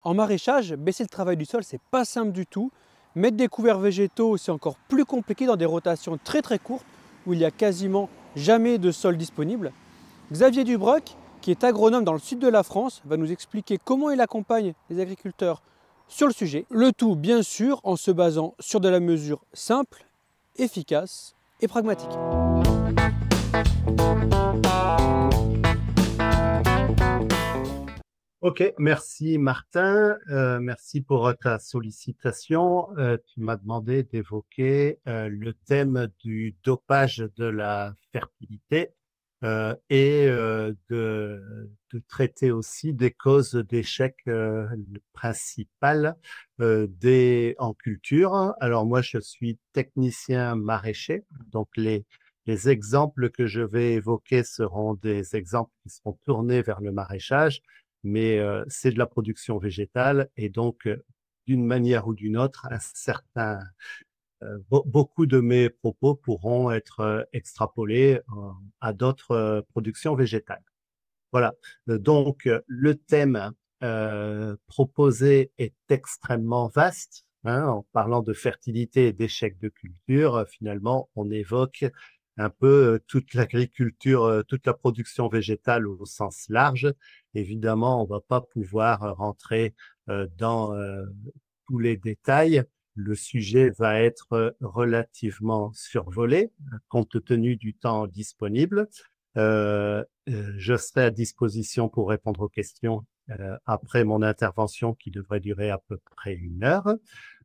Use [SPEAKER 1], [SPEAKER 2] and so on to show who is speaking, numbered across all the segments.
[SPEAKER 1] En maraîchage, baisser le travail du sol, c'est pas simple du tout. Mettre des couverts végétaux, c'est encore plus compliqué dans des rotations très courtes où il n'y a quasiment jamais de sol disponible. Xavier Dubroc, qui est agronome dans le sud de la France, va nous expliquer comment il accompagne les agriculteurs sur le sujet. Le tout, bien sûr, en se basant sur de la mesure simple, efficace et pragmatique.
[SPEAKER 2] Ok, merci Martin. Merci pour ta sollicitation. Tu m'as demandé d'évoquer le thème du dopage de la fertilité et de traiter aussi des causes d'échec principales en culture. Alors moi, je suis technicien maraîcher, donc les exemples que je vais évoquer seront des exemples qui seront tournés vers le maraîchage, mais c'est de la production végétale et donc d'une manière ou d'une autre, beaucoup de mes propos pourront être extrapolés à d'autres productions végétales. Voilà. Le thème proposé est extrêmement vaste. Hein. En parlant de fertilité et d'échec de culture, finalement, on évoque un peu toute l'agriculture, toute la production végétale au sens large. Évidemment, on va pas pouvoir rentrer dans tous les détails. Le sujet va être relativement survolé, compte tenu du temps disponible. Je serai à disposition pour répondre aux questions après mon intervention qui devrait durer à peu près 1 heure.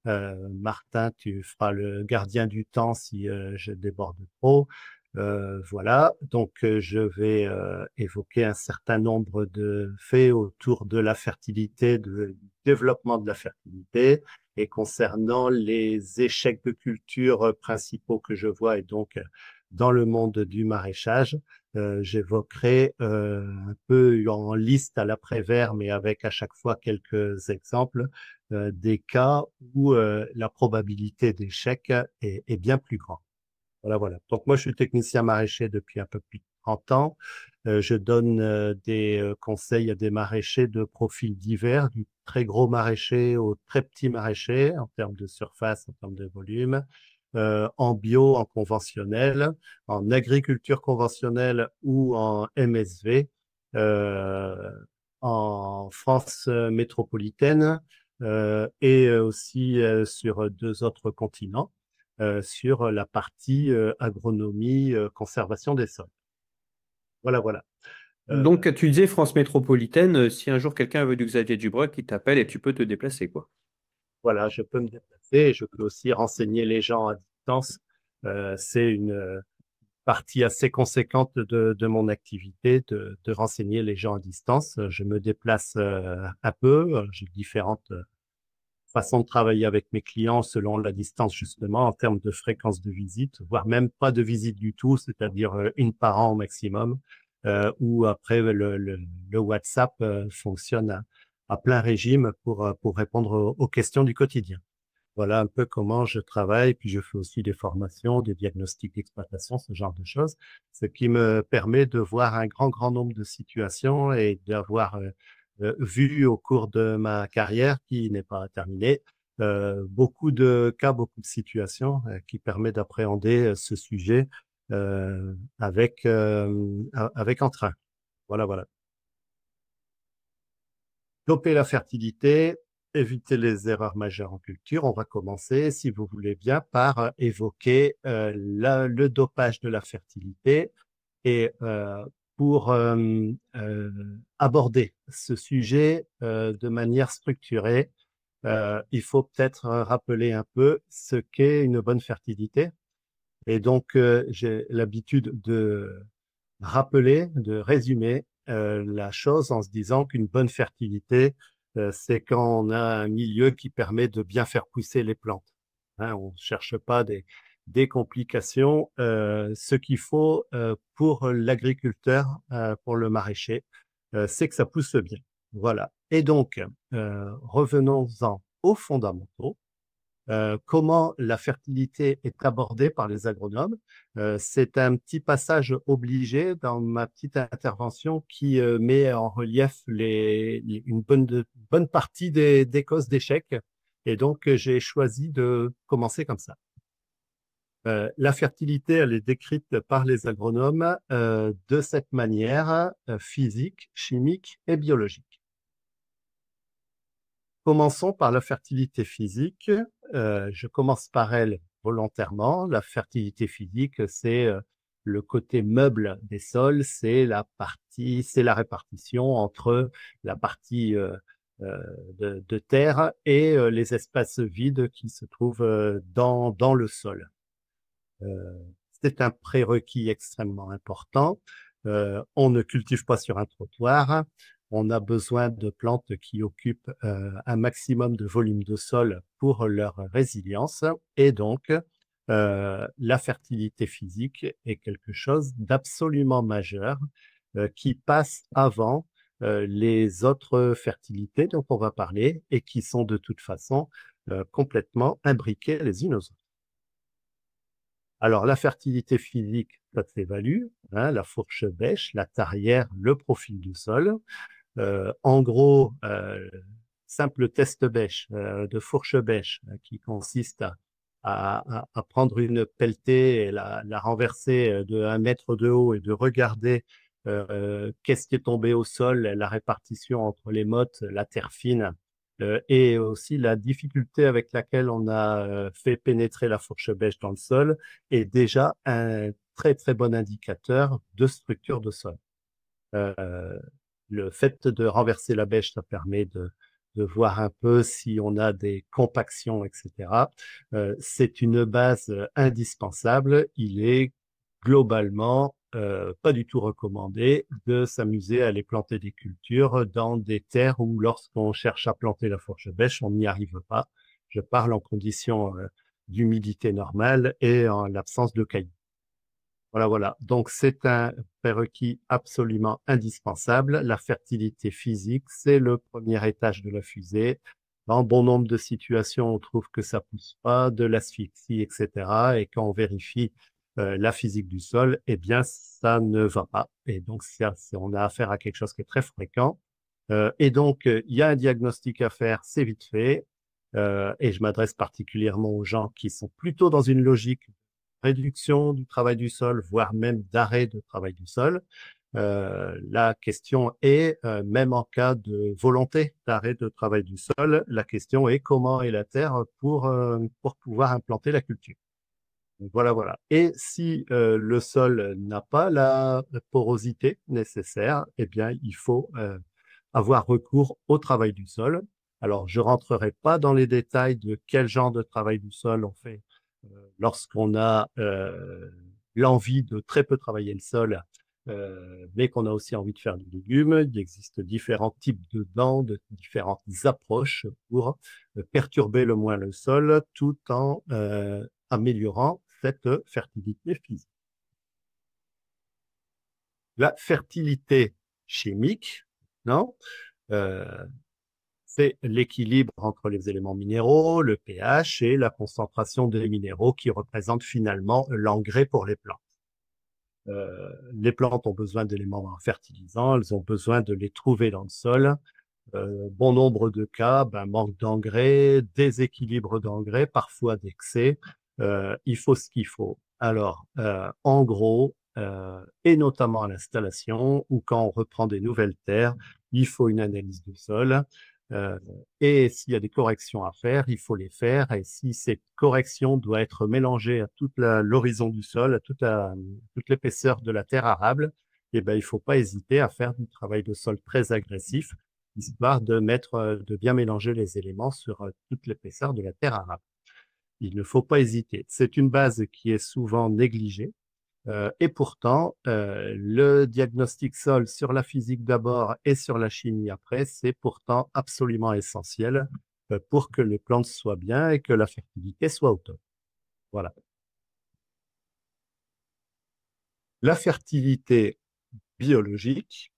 [SPEAKER 2] Martin, tu feras le gardien du temps si je déborde trop. Voilà, donc je vais évoquer un certain nombre de faits autour de la fertilité, du développement de la fertilité. Et concernant les échecs de culture principaux que je vois, et donc dans le monde du maraîchage, j'évoquerai un peu en liste à l'après-vert, mais avec à chaque fois quelques exemples, des cas où la probabilité d'échec est bien plus grande. Voilà, voilà. Donc moi, je suis technicien maraîcher depuis un peu plus de 30 ans. Je donne des conseils à des maraîchers de profils divers, du très gros maraîcher au très petit maraîcher, en termes de surface, en termes de volume, en bio, en conventionnel, en agriculture conventionnelle ou en MSV, euh, en France métropolitaine et aussi sur 2 autres continents sur la partie agronomie, conservation des sols. Voilà, voilà. Euh,
[SPEAKER 1] Donc, tu disais France métropolitaine, si un jour quelqu'un veut du Xavier Dubroc, il t'appelle et tu peux te déplacer, quoi.
[SPEAKER 2] voilà, je peux me déplacer et je peux aussi renseigner les gens à distance. C'est une partie assez conséquente de mon activité de renseigner les gens à distance. Je me déplace un peu. J'ai différentes façons de travailler avec mes clients selon la distance, justement, en termes de fréquence de visite, voire même pas de visite du tout, c'est-à-dire une par an au maximum, ou après le WhatsApp fonctionne à plein régime pour répondre aux questions du quotidien. Voilà un peu comment je travaille, puis je fais aussi des formations, des diagnostics d'exploitation, ce genre de choses, ce qui me permet de voir un grand nombre de situations et d'avoir vu au cours de ma carrière, qui n'est pas terminée, beaucoup de cas, beaucoup de situations qui permettent d'appréhender ce sujet avec entrain. Voilà, voilà. Doper la fertilité, éviter les erreurs majeures en culture. On va commencer, si vous voulez bien, par évoquer le dopage de la fertilité. Et pour aborder ce sujet de manière structurée, il faut peut-être rappeler un peu ce qu'est une bonne fertilité. Et donc, j'ai l'habitude de rappeler, de résumer la chose en se disant qu'une bonne fertilité, c'est quand on a un milieu qui permet de bien faire pousser les plantes. Hein, on ne cherche pas des complications. Ce qu'il faut pour l'agriculteur, pour le maraîcher, c'est que ça pousse bien. Voilà. Et donc, revenons-en aux fondamentaux. comment la fertilité est abordée par les agronomes. C'est un petit passage obligé dans ma petite intervention qui met en relief une bonne partie des causes d'échec. Et donc, j'ai choisi de commencer comme ça. La fertilité, elle est décrite par les agronomes de cette manière, physique, chimique et biologique. Commençons par la fertilité physique. Je commence par elle volontairement. La fertilité physique, c'est le côté meuble des sols, c'est la répartition entre la partie de terre et les espaces vides qui se trouvent dans le sol. C'est un prérequis extrêmement important. On ne cultive pas sur un trottoir. On a besoin de plantes qui occupent un maximum de volume de sol pour leur résilience. Et donc, la fertilité physique est quelque chose d'absolument majeur qui passe avant les autres fertilités dont on va parler et qui sont de toute façon complètement imbriquées les unes aux autres. Alors, la fertilité physique, ça s'évalue, hein, la fourche bêche, la tarière, le profil du sol. En gros, simple test bêche, de fourche bêche, qui consiste à prendre une pelletée et la renverser de 1 mètre de haut et de regarder qu'est-ce qui est tombé au sol, la répartition entre les mottes, la terre fine, et aussi la difficulté avec laquelle on a fait pénétrer la fourche bêche dans le sol est déjà un très très bon indicateur de structure de sol. Le fait de renverser la bêche, ça permet de voir un peu si on a des compactions, etc. C'est une base indispensable. Il est globalement pas du tout recommandé de s'amuser à aller planter des cultures dans des terres où, lorsqu'on cherche à planter la fourche bêche, on n'y arrive pas. Je parle en conditions d'humidité normale et en l'absence de cailloux. Voilà, voilà. Donc, c'est un prérequis absolument indispensable. La fertilité physique, c'est le premier étage de la fusée. Dans bon nombre de situations, on trouve que ça pousse pas, de l'asphyxie, etc. Et quand on vérifie la physique du sol, eh bien, ça ne va pas. Et donc, on a affaire à quelque chose qui est très fréquent. Et donc, il y a un diagnostic à faire, c'est vite fait. Et je m'adresse particulièrement aux gens qui sont plutôt dans une logique réduction du travail du sol, voire même d'arrêt de travail du sol. La question est, même en cas de volonté d'arrêt de travail du sol, la question est comment est la terre pour pouvoir implanter la culture. Donc, voilà, voilà. Et si le sol n'a pas la porosité nécessaire, eh bien, il faut avoir recours au travail du sol. Alors, je rentrerai pas dans les détails de quel genre de travail du sol on fait lorsqu'on a l'envie de très peu travailler le sol, mais qu'on a aussi envie de faire du légume. Il existe différents types de dents, de différentes approches pour perturber le moins le sol tout en améliorant cette fertilité physique. La fertilité chimique, non? C'est l'équilibre entre les éléments minéraux, le pH et la concentration des minéraux qui représentent finalement l'engrais pour les plantes. Les plantes ont besoin d'éléments fertilisants, elles ont besoin de les trouver dans le sol. Bon nombre de cas, manque d'engrais, déséquilibre d'engrais, parfois d'excès. Il faut ce qu'il faut. Alors, en gros, et notamment à l'installation ou quand on reprend des nouvelles terres, il faut une analyse du sol. Et s'il y a des corrections à faire, il faut les faire. Et si ces corrections doivent être mélangées à toute l'horizon du sol, à toute l'épaisseur de la terre arable, eh ben, il faut pas hésiter à faire du travail de sol très agressif, histoire de bien mélanger les éléments sur toute l'épaisseur de la terre arable. Il ne faut pas hésiter. C'est une base qui est souvent négligée. Et pourtant, le diagnostic sol sur la physique d'abord et sur la chimie après, c'est pourtant absolument essentiel pour que les plantes soient bien et que la fertilité soit au top. Voilà. La fertilité biologique,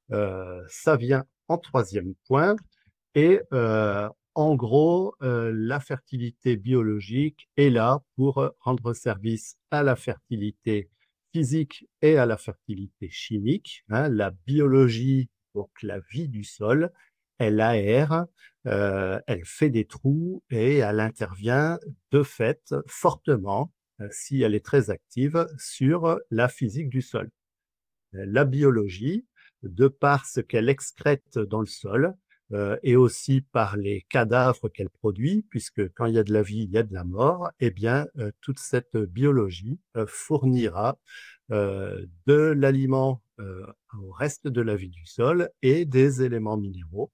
[SPEAKER 2] ça vient en troisième point et En gros, la fertilité biologique est là pour rendre service à la fertilité physique et à la fertilité chimique, hein. La biologie, donc la vie du sol, elle aère, elle fait des trous et elle intervient de fait fortement, si elle est très active, sur la physique du sol. La biologie, de par ce qu'elle excrète dans le sol, et aussi par les cadavres qu'elle produit, puisque quand il y a de la vie, il y a de la mort, eh bien, toute cette biologie fournira de l'aliment au reste de la vie du sol et des éléments minéraux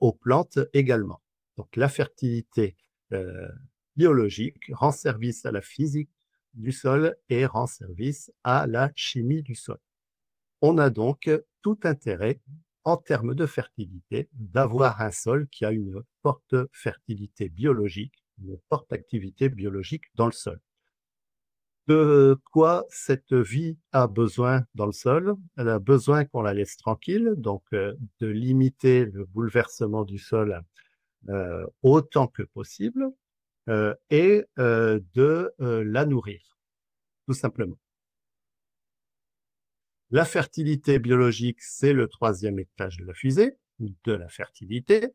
[SPEAKER 2] aux plantes également. Donc, la fertilité euh, biologique rend service à la physique du sol et rend service à la chimie du sol. On a donc tout intérêt, en termes de fertilité, d'avoir un sol qui a une forte fertilité biologique, une forte activité biologique dans le sol. De quoi cette vie a besoin dans le sol? Elle a besoin qu'on la laisse tranquille, donc de limiter le bouleversement du sol autant que possible et de la nourrir, tout simplement. La fertilité biologique, c'est le troisième étage de la fusée de la fertilité.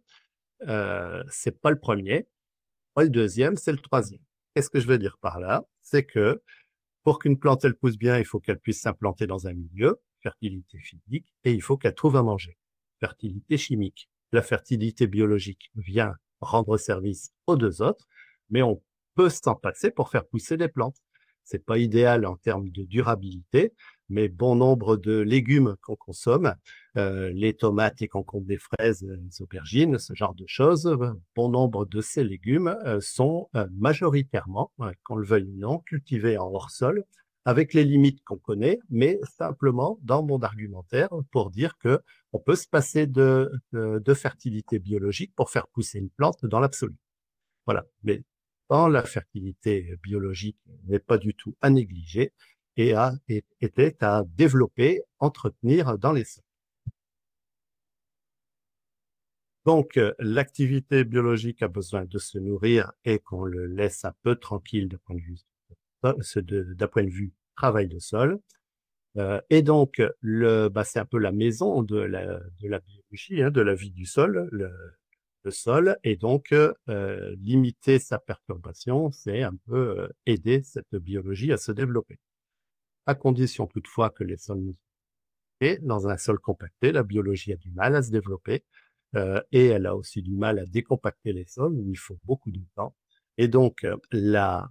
[SPEAKER 2] C'est pas le premier. Pas le deuxième, c'est le troisième. Qu'est-ce que je veux dire par là? C'est que pour qu'une plante elle pousse bien, il faut qu'elle puisse s'implanter dans un milieu, fertilité physique, et il faut qu'elle trouve à manger, fertilité chimique. La fertilité biologique vient rendre service aux deux autres, mais on peut s'en passer pour faire pousser des plantes. C'est pas idéal en termes de durabilité, mais bon nombre de légumes qu'on consomme, les tomates, les concombres, les fraises, les aubergines, ce genre de choses, bon nombre de ces légumes sont majoritairement, qu'on le veuille ou non, cultivés en hors-sol, avec les limites qu'on connaît, mais simplement dans mon argumentaire pour dire que on peut se passer de fertilité biologique pour faire pousser une plante dans l'absolu. Voilà. Mais dans la fertilité biologique n'est pas du tout à négliger et était à développer, entretenir dans les sols. Donc, l'activité biologique a besoin de se nourrir et qu'on le laisse un peu tranquille d'un point de vue travail de sol. Et donc, c'est un peu la maison de la biologie, hein, de la vie du sol, le sol. Et donc, limiter sa perturbation, c'est un peu aider cette biologie à se développer. À condition toutefois que les sols nous et dans un sol compacté, la biologie a du mal à se développer et elle a aussi du mal à décompacter les sols où il faut beaucoup de temps. Et donc, la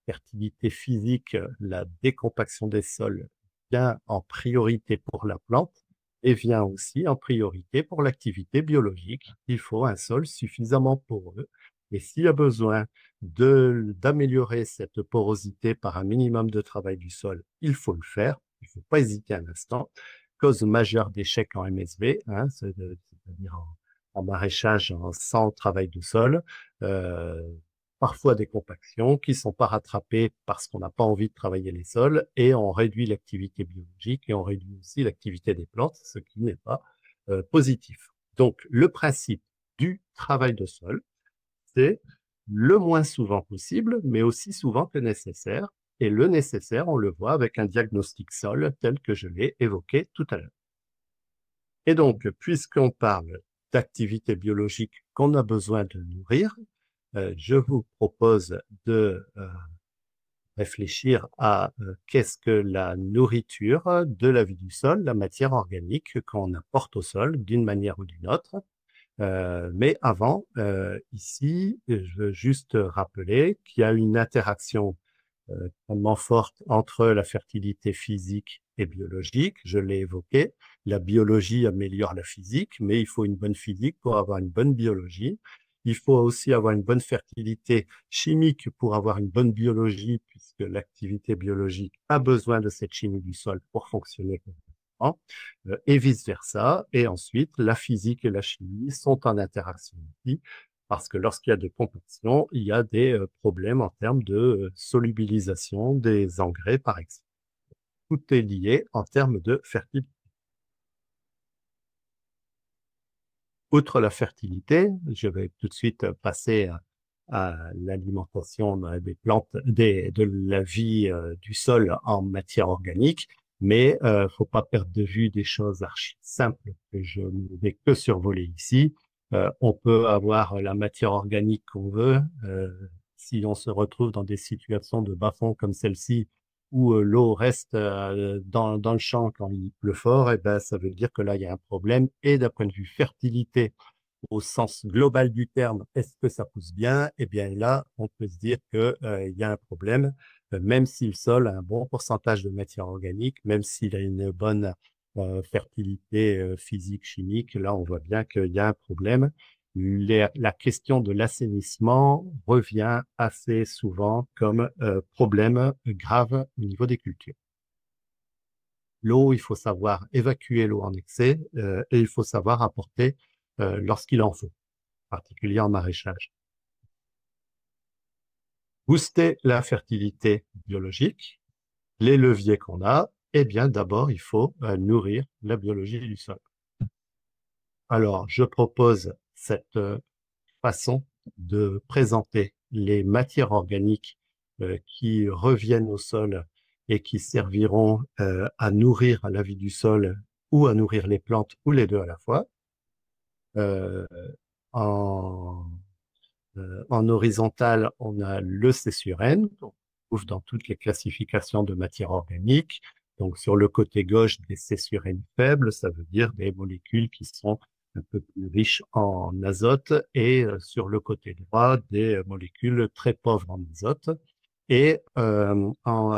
[SPEAKER 2] fertilité physique, la décompaction des sols vient en priorité pour la plante et vient aussi en priorité pour l'activité biologique. Il faut un sol suffisamment poreux. Et s'il y a besoin d'améliorer cette porosité par un minimum de travail du sol, il faut le faire. Il ne faut pas hésiter un instant. Cause majeure d'échec en MSB, hein, c'est-à-dire en maraîchage sans travail de sol, euh, parfois des compactions qui ne sont pas rattrapées parce qu'on n'a pas envie de travailler les sols et on réduit l'activité biologique et on réduit aussi l'activité des plantes, ce qui n'est pas positif. Donc, le principe du travail de sol, c'est le moins souvent possible, mais aussi souvent que nécessaire. Et le nécessaire, on le voit avec un diagnostic sol tel que je l'ai évoqué tout à l'heure. Et donc, puisqu'on parle d'activité biologique qu'on a besoin de nourrir, je vous propose de réfléchir à qu'est-ce que la nourriture de la vie du sol, la matière organique qu'on apporte au sol d'une manière ou d'une autre. Mais avant, ici, je veux juste rappeler qu'il y a une interaction extrêmement forte entre la fertilité physique et biologique. Je l'ai évoqué. La biologie améliore la physique, mais il faut une bonne physique pour avoir une bonne biologie. Il faut aussi avoir une bonne fertilité chimique pour avoir une bonne biologie, puisque l'activité biologique a besoin de cette chimie du sol pour fonctionner correctement, et vice-versa. Et ensuite, la physique et la chimie sont en interaction aussi, parce que lorsqu'il y a de compaction, il y a des problèmes en termes de solubilisation des engrais, par exemple. Tout est lié en termes de fertilité. outre la fertilité, je vais tout de suite passer à l'alimentation des plantes, de la vie du sol en matière organique, mais faut pas perdre de vue des choses archi simples que je ne vais que survoler ici. On peut avoir la matière organique qu'on veut. Si on se retrouve dans des situations de bas-fond comme celle-ci, où l'eau reste dans le champ quand il pleut fort, et ben, ça veut dire que là, il y a un problème. Et d'un point de vue fertilité, au sens global du terme, est-ce que ça pousse bien? Eh bien là, on peut se dire que il y a un problème, même si le sol a un bon pourcentage de matière organique, même s'il a une bonne fertilité physique, chimique, là, on voit bien qu'il y a un problème. La question de l'assainissement revient assez souvent comme problème grave au niveau des cultures. L'eau, il faut savoir évacuer l'eau en excès et il faut savoir apporter lorsqu'il en faut, en particulier en maraîchage. Booster la fertilité biologique, les leviers qu'on a, eh bien d'abord, il faut nourrir la biologie du sol. Alors, je propose cette façon de présenter les matières organiques qui reviennent au sol et qui serviront à nourrir la vie du sol ou à nourrir les plantes ou les deux à la fois. Euh, en, en horizontal, on a le C/N, qu'on trouve dans toutes les classifications de matières organiques. Donc, sur le côté gauche, des C/N faibles, ça veut dire des molécules qui sont un peu plus riches en azote, et sur le côté droit, des molécules très pauvres en azote. Et à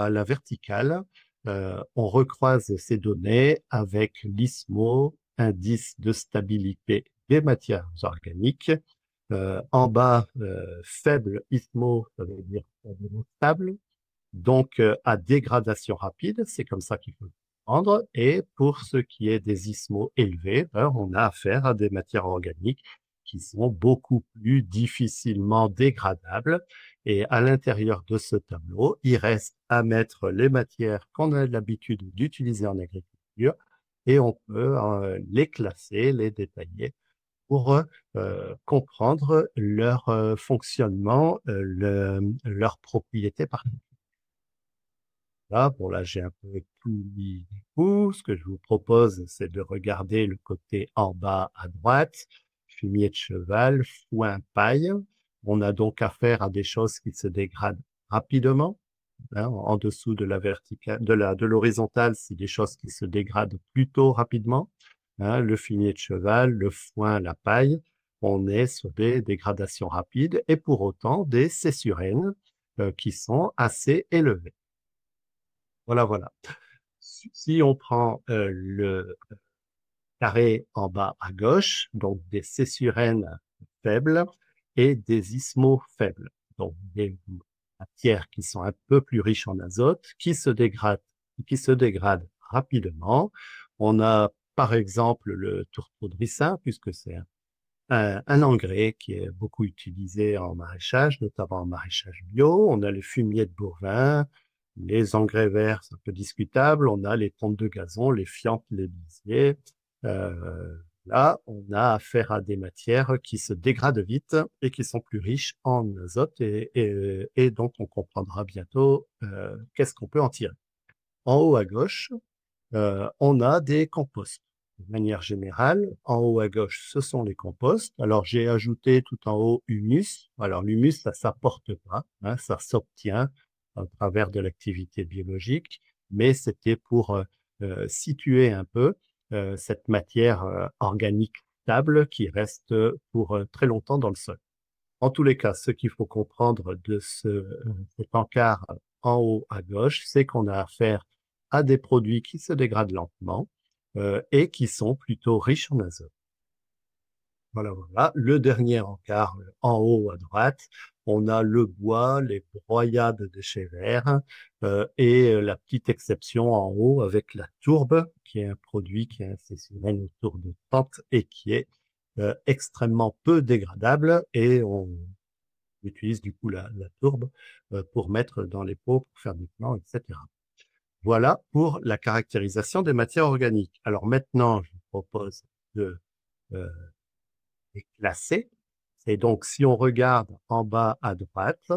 [SPEAKER 2] la verticale, on recroise ces données avec l'ISMO, indice de stabilité des matières organiques. En bas, faible ISMO, ça veut dire faiblement stable, donc à dégradation rapide, c'est comme ça qu'il faut le prendre. Et pour ce qui est des ismos élevés, ben, on a affaire à des matières organiques qui sont beaucoup plus difficilement dégradables. Et à l'intérieur de ce tableau, il reste à mettre les matières qu'on a l'habitude d'utiliser en agriculture, et on peut les classer, les détailler pour comprendre leur fonctionnement, leurs propriétés particulières. Là, bon, là, j'ai un peu tout mis du coup. Ce que je vous propose, c'est de regarder le côté en bas à droite, fumier de cheval, foin, paille. On a donc affaire à des choses qui se dégradent rapidement. Hein, en dessous de la verticale, de l'horizontale, c'est des choses qui se dégradent plutôt rapidement. Hein, le fumier de cheval, le foin, la paille, on est sur des dégradations rapides et pour autant des C/N qui sont assez élevés. Voilà, voilà. Si on prend le carré en bas à gauche, donc des C/N faibles et des ismos faibles, donc des matières qui sont un peu plus riches en azote, qui se dégradent rapidement. On a par exemple le tourteau de ricin, puisque c'est un engrais qui est beaucoup utilisé en maraîchage, notamment en maraîchage bio. On a les fumiers de Bourvin, les engrais verts, c'est un peu discutable. On a les pontes de gazon, les fientes, les lisiers. Là, on a affaire à des matières qui se dégradent vite et qui sont plus riches en azote, et donc on comprendra bientôt qu'est-ce qu'on peut en tirer. En haut à gauche, on a des composts. De manière générale, en haut à gauche, ce sont les composts. Alors, j'ai ajouté tout en haut humus. Alors, l'humus, ça s'apporte pas, hein, ça s'obtient à travers de l'activité biologique, mais c'était pour situer un peu cette matière organique stable qui reste pour très longtemps dans le sol. En tous les cas, ce qu'il faut comprendre de cet encart en haut à gauche, c'est qu'on a affaire à des produits qui se dégradent lentement et qui sont plutôt riches en azote. Voilà, voilà. Le dernier encart en haut à droite, on a le bois, les broyades de déchets verts et la petite exception en haut avec la tourbe, qui est un produit qui est assaisonné autour de 30 et qui est extrêmement peu dégradable, et on utilise du coup la tourbe pour mettre dans les pots, pour faire du plan, etc. Voilà pour la caractérisation des matières organiques. Alors maintenant, je vous propose de est classée. Et donc, si on regarde en bas à droite,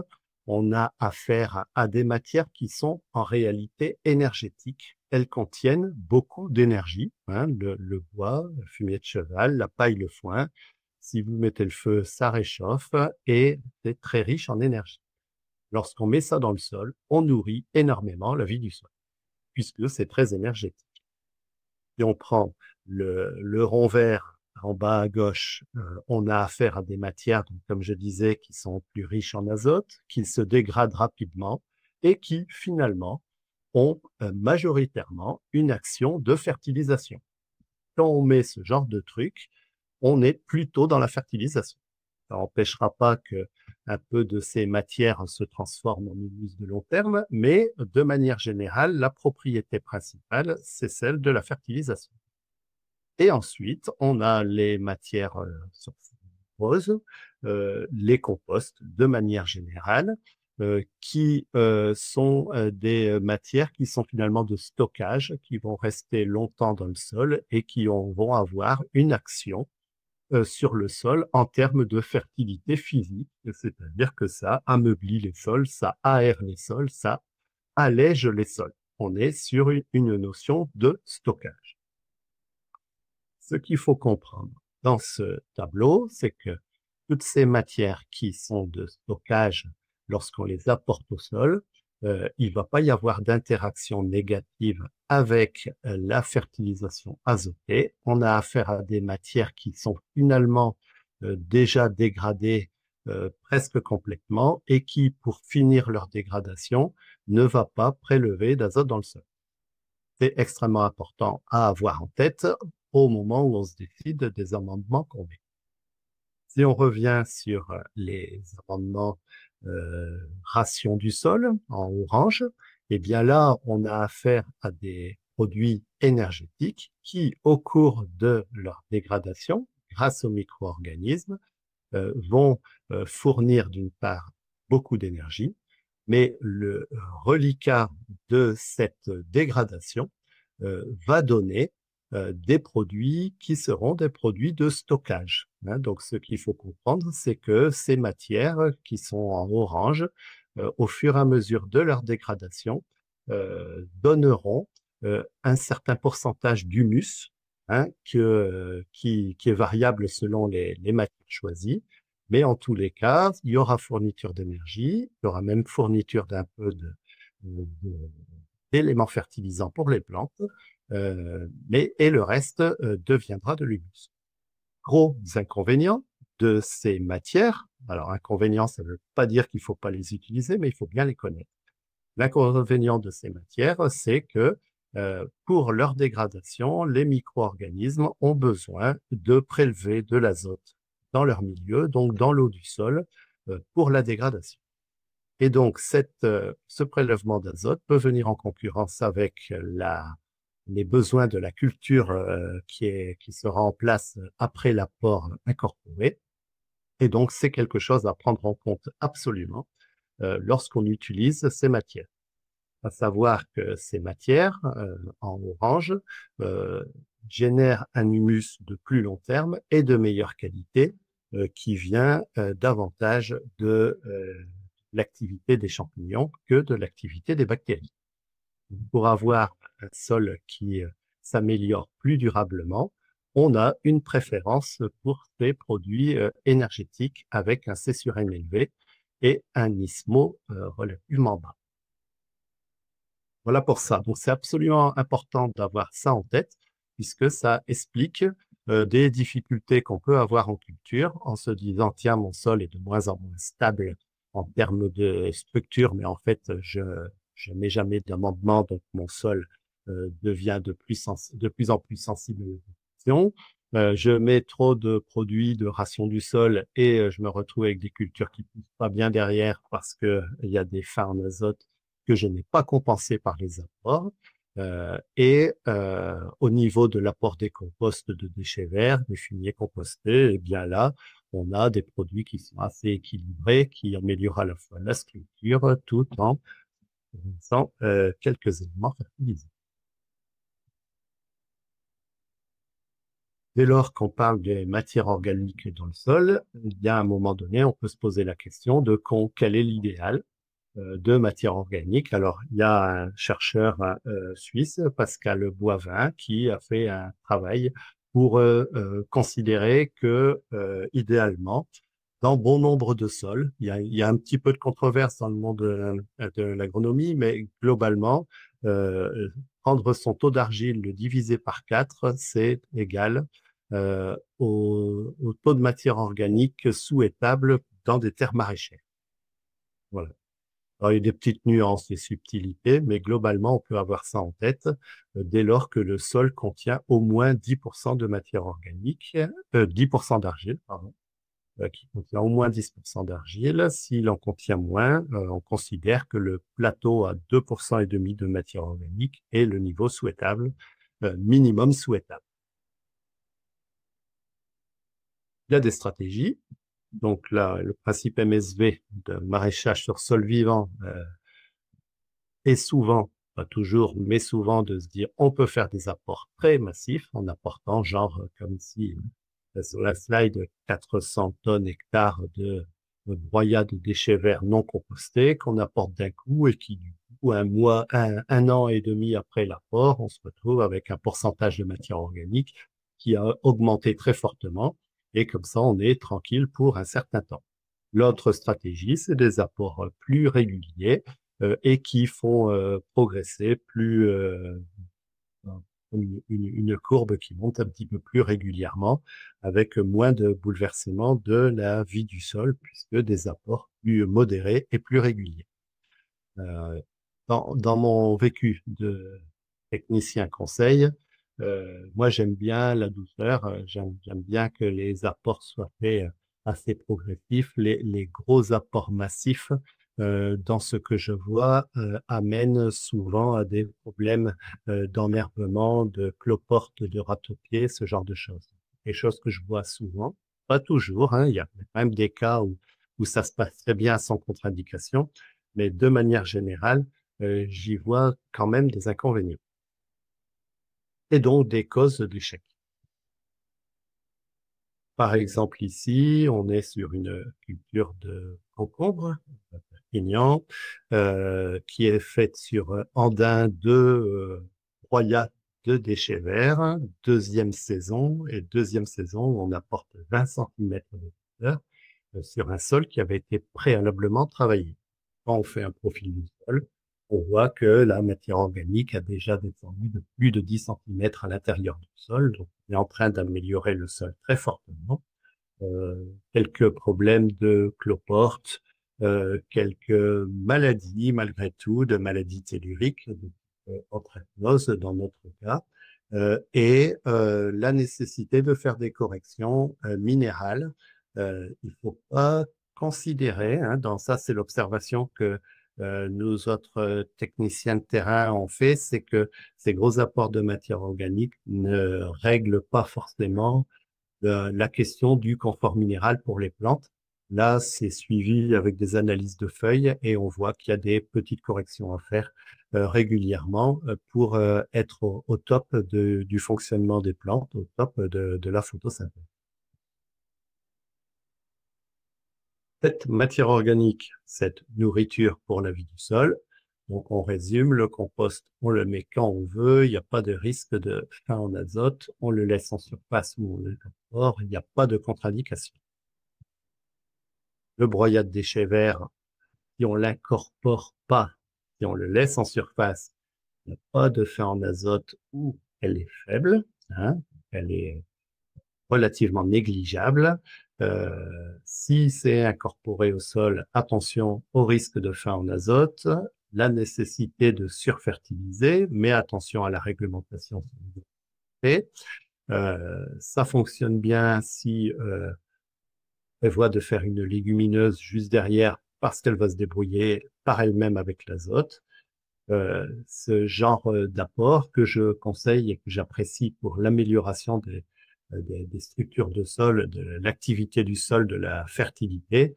[SPEAKER 2] on a affaire à des matières qui sont en réalité énergétiques. Elles contiennent beaucoup d'énergie, hein, le bois, le fumier de cheval, la paille, le foin. Si vous mettez le feu, ça réchauffe et c'est très riche en énergie. Lorsqu'on met ça dans le sol, on nourrit énormément la vie du sol, puisque c'est très énergétique. Si on prend le rond vert en bas à gauche, on a affaire à des matières, donc, comme je disais, qui sont plus riches en azote, qui se dégradent rapidement et qui, finalement, ont majoritairement une action de fertilisation. Quand on met ce genre de truc, on est plutôt dans la fertilisation. Ça n'empêchera pas que un peu de ces matières se transforment en humus de long terme, mais de manière générale, la propriété principale, c'est celle de la fertilisation. Et ensuite, on a les matières sulfureuses, les composts de manière générale, qui sont des matières qui sont finalement de stockage, qui vont rester longtemps dans le sol et qui vont avoir une action sur le sol en termes de fertilité physique, c'est-à-dire que ça ameublit les sols, ça aère les sols, ça allège les sols. On est sur une notion de stockage. Ce qu'il faut comprendre dans ce tableau, c'est que toutes ces matières qui sont de stockage, lorsqu'on les apporte au sol, il ne va pas y avoir d'interaction négative avec la fertilisation azotée. On a affaire à des matières qui sont finalement déjà dégradées presque complètement et qui, pour finir leur dégradation, ne va pas prélever d'azote dans le sol. C'est extrêmement important à avoir en tête au moment où on se décide des amendements qu'on met. Si on revient sur les amendements ration du sol en orange, eh bien là, on a affaire à des produits énergétiques qui, au cours de leur dégradation, grâce aux micro-organismes, vont fournir d'une part beaucoup d'énergie, mais le reliquat de cette dégradation va donner des produits qui seront des produits de stockage. Hein. Donc, ce qu'il faut comprendre, c'est que ces matières qui sont en orange, au fur et à mesure de leur dégradation, donneront un certain pourcentage d'humus, hein, qui est variable selon les matières choisies. Mais en tous les cas, il y aura fourniture d'énergie, il y aura même fourniture d'un peu d'éléments fertilisants pour les plantes, et le reste deviendra de l'humus. Gros inconvénients de ces matières. Alors, inconvénients, ça ne veut pas dire qu'il ne faut pas les utiliser, mais il faut bien les connaître. L'inconvénient de ces matières, c'est que pour leur dégradation, les micro-organismes ont besoin de prélever de l'azote dans leur milieu, donc dans l'eau du sol, pour la dégradation. Et donc, ce prélèvement d'azote peut venir en concurrence avec les besoins de la culture qui sera en place après l'apport incorporé. Et donc, c'est quelque chose à prendre en compte absolument lorsqu'on utilise ces matières. À savoir que ces matières, en orange, génèrent un humus de plus long terme et de meilleure qualité qui vient davantage de l'activité des champignons que de l'activité des bactéries. Pour avoir un sol qui s'améliore plus durablement, on a une préférence pour ces produits énergétiques avec un C sur N élevé et un ISMO relativement bas. Voilà pour ça. Donc, c'est absolument important d'avoir ça en tête, puisque ça explique des difficultés qu'on peut avoir en culture en se disant, tiens, mon sol est de moins en moins stable en termes de structure, mais en fait, je n'ai jamais d'amendement, donc mon sol devient de plus en plus sensible aux émissions. Je mets trop de produits de ration du sol et je me retrouve avec des cultures qui poussent pas bien derrière parce que il y a des fins en azote que je n'ai pas compensé par les apports. Au niveau de l'apport des composts de déchets verts, des fumiers compostés, eh bien là, on a des produits qui sont assez équilibrés, qui améliorent à la fois la structure tout en fournissant quelques éléments fertilisants. Dès lors qu'on parle des matières organiques dans le sol, il y a un moment donné, on peut se poser la question de quel est l'idéal de matière organique. Alors, il y a un chercheur suisse, Pascal Boivin, qui a fait un travail pour considérer que, idéalement, dans bon nombre de sols, il y a un petit peu de controverse dans le monde de l'agronomie, mais globalement, prendre son taux d'argile, le diviser par 4, c'est égal au taux de matière organique souhaitable dans des terres maraîchères. Voilà. Alors, il y a des petites nuances, des subtilités, mais globalement, on peut avoir ça en tête dès lors que le sol contient au moins 10% de matière organique, 10% d'argile, pardon, qui contient au moins 10% d'argile. S'il en contient moins, on considère que le plateau à 2% et demi de matière organique est le niveau souhaitable, minimum souhaitable. Il y a des stratégies. Donc là, le principe MSV de maraîchage sur sol vivant est souvent, pas toujours, mais souvent de se dire on peut faire des apports très massifs en apportant genre comme ici sur la slide 400 tonnes hectares de broyats de déchets verts non compostés qu'on apporte d'un coup et qui du coup un an et demi après l'apport, on se retrouve avec un pourcentage de matière organique qui a augmenté très fortement et comme ça on est tranquille pour un certain temps. L'autre stratégie, c'est des apports plus réguliers et qui font progresser plus une courbe qui monte un petit peu plus régulièrement avec moins de bouleversements de la vie du sol puisque des apports plus modérés et plus réguliers. Dans mon vécu de technicien conseil, moi j'aime bien la douceur, j'aime bien que les apports soient faits assez progressifs. Les gros apports massifs, dans ce que je vois, amènent souvent à des problèmes d'enherbement, de cloporte, de râteau-pied, ce genre de choses. Des choses que je vois souvent, pas toujours, hein, il y a quand même des cas où ça se passe très bien sans contre-indication, mais de manière générale, j'y vois quand même des inconvénients et donc des causes d'échec. Par exemple, ici, on est sur une culture de concombre, Perpignan, qui est faite sur andin de broyat de déchets verts, deuxième saison, on apporte 20 cm de hauteur sur un sol qui avait été préalablement travaillé. Quand on fait un profil du sol, on voit que la matière organique a déjà descendu de plus de 10 cm à l'intérieur du sol. Donc, on est en train d'améliorer le sol très fortement. Quelques problèmes de cloporte, quelques maladies, malgré tout, de maladies telluriques, anthracnose dans notre cas, et la nécessité de faire des corrections minérales. Il faut pas considérer, hein, dans ça c'est l'observation que nous autres techniciens de terrain ont fait, c'est que ces gros apports de matière organique ne règlent pas forcément la question du confort minéral pour les plantes. Là, c'est suivi avec des analyses de feuilles et on voit qu'il y a des petites corrections à faire régulièrement pour être au top du fonctionnement des plantes, au top de la photosynthèse. Cette matière organique, cette nourriture pour la vie du sol. Donc, on résume, le compost, on le met quand on veut, il n'y a pas de risque de fin en azote, on le laisse en surface ou on l'incorpore, il n'y a pas de contre-indication. Le broyat de déchets verts, si on l'incorpore pas, si on le laisse en surface, il n'y a pas de fin en azote ou elle est faible, hein, elle est relativement négligeable. Si c'est incorporé au sol, attention au risque de fin en azote, la nécessité de surfertiliser, mais attention à la réglementation. Ça fonctionne bien si on prévoit de faire une légumineuse juste derrière parce qu'elle va se débrouiller par elle-même avec l'azote. Ce genre d'apport que je conseille et que j'apprécie pour l'amélioration des structures de sol, de l'activité du sol, de la fertilité.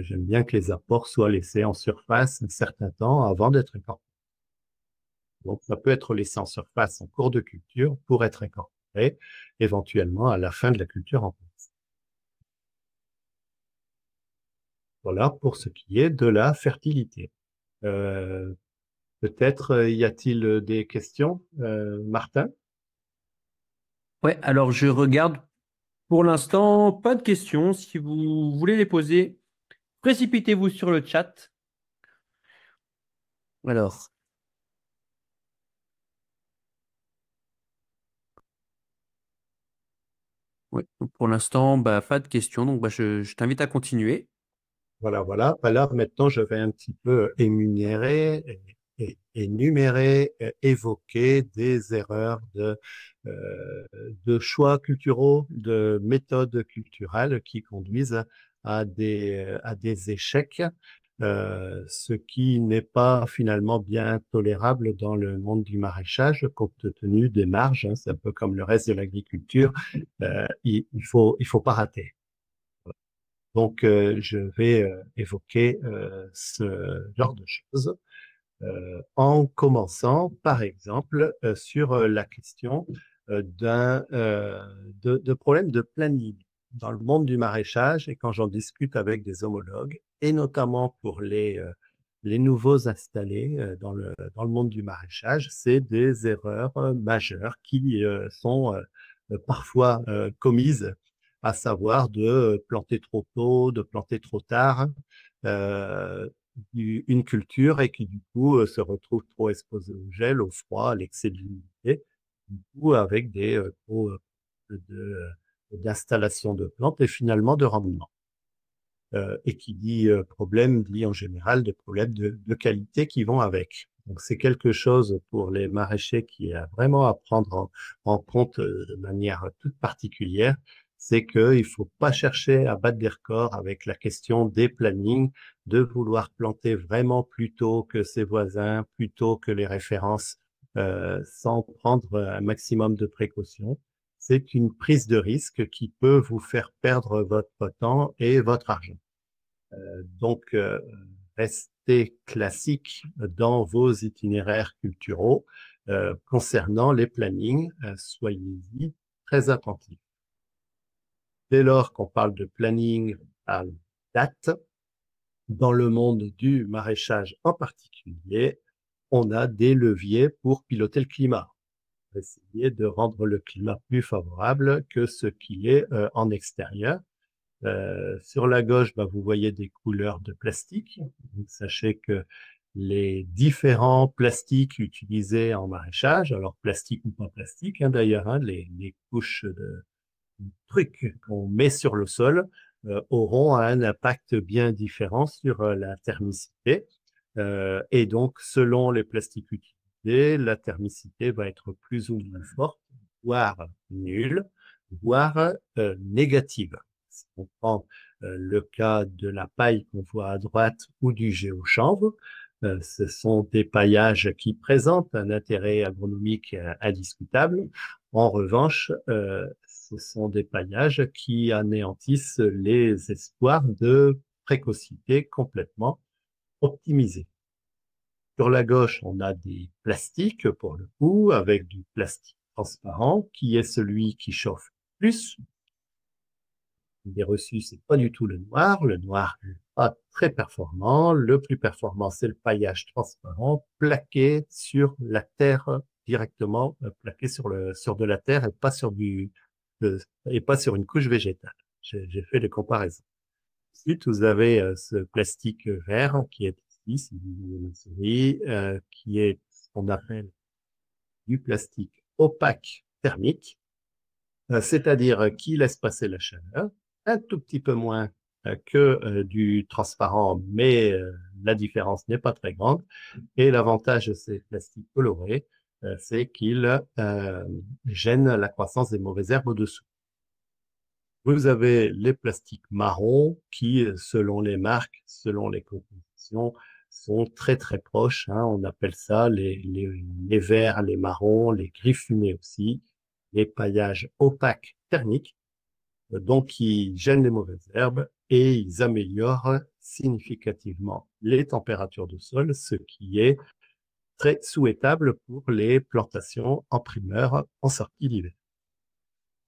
[SPEAKER 2] J'aime bien que les apports soient laissés en surface un certain temps avant d'être incorporés. Donc, ça peut être laissé en surface en cours de culture pour être incorporé et éventuellement à la fin de la culture en place. Voilà pour ce qui est de la fertilité. Euh, Peut-être y a-t-il des questions, Martin?
[SPEAKER 1] Ouais, alors je regarde pour l'instant, pas de questions. Si vous voulez les poser, précipitez-vous sur le chat. Alors, oui, pour l'instant, bah, pas de questions, donc bah, je t'invite à continuer.
[SPEAKER 2] Voilà, voilà. Alors maintenant, je vais un petit peu énumérer, énumérer, évoquer des erreurs de choix culturaux, de méthodes culturelles qui conduisent à des échecs, ce qui n'est pas finalement bien tolérable dans le monde du maraîchage, compte tenu des marges, hein. C'est un peu comme le reste de l'agriculture. Il faut pas rater. Donc, je vais évoquer ce genre de choses en commençant, par exemple, sur la question de problèmes de planning dans le monde du maraîchage et quand j'en discute avec des homologues, et notamment pour les nouveaux installés dans le monde du maraîchage, c'est des erreurs majeures qui sont parfois commises, à savoir de planter trop tôt, de planter trop tard, euh, une culture et qui du coup se retrouve trop exposée au gel, au froid, à l'excès d'humidité, du coup avec des taux d'installation de plantes et finalement de rendement. Et qui dit problème dit en général des problèmes de qualité qui vont avec. Donc c'est quelque chose pour les maraîchers qui est vraiment à prendre en compte de manière toute particulière, c'est qu'il faut pas chercher à battre des records avec la question des plannings, de vouloir planter vraiment plus tôt que ses voisins, plus tôt que les références, sans prendre un maximum de précautions. C'est une prise de risque qui peut vous faire perdre votre temps et votre argent. Donc, restez classique dans vos itinéraires culturaux concernant les plannings. Soyez-y très attentifs. Dès lors qu'on parle de planning à date, dans le monde du maraîchage en particulier, on a des leviers pour piloter le climat, essayer de rendre le climat plus favorable que ce qu'il est en extérieur. Sur la gauche, bah, vous voyez des couleurs de plastique. Donc, sachez que les différents plastiques utilisés en maraîchage, alors plastique ou pas plastique, hein, d'ailleurs, hein, les couches de trucs qu'on met sur le sol auront un impact bien différent sur la thermicité. Et donc, selon les plastiques utilisés, la thermicité va être plus ou moins forte, voire nulle, voire négative. Si on prend le cas de la paille qu'on voit à droite ou du géochanvre, ce sont des paillages qui présentent un intérêt agronomique indiscutable. En revanche, ce sont des paillages qui anéantissent les espoirs de précocité complètement optimisés. Sur la gauche, on a des plastiques pour le coup, avec du plastique transparent, qui est celui qui chauffe plus. Des reçus, c'est pas du tout le noir. Le noir n'est pas très performant. Le plus performant, c'est le paillage transparent plaqué sur la terre directement, plaqué sur de la terre et pas sur une couche végétale. J'ai fait des comparaisons. Ensuite, vous avez ce plastique vert qui est ici, si vous voulez la souris, qui est ce qu'on appelle du plastique opaque thermique, c'est-à-dire qui laisse passer la chaleur, un tout petit peu moins que du transparent, mais la différence n'est pas très grande. Et l'avantage de ces plastiques colorés, c'est qu'ils gênent la croissance des mauvaises herbes au-dessous. Vous avez les plastiques marrons qui, selon les marques, selon les compositions, sont très très proches, hein. On appelle ça les verts, les marrons, les gris fumés aussi, les paillages opaques thermiques, donc qui gênent les mauvaises herbes et ils améliorent significativement les températures de sol, ce qui est très souhaitable pour les plantations en primeur en sortie d'hiver.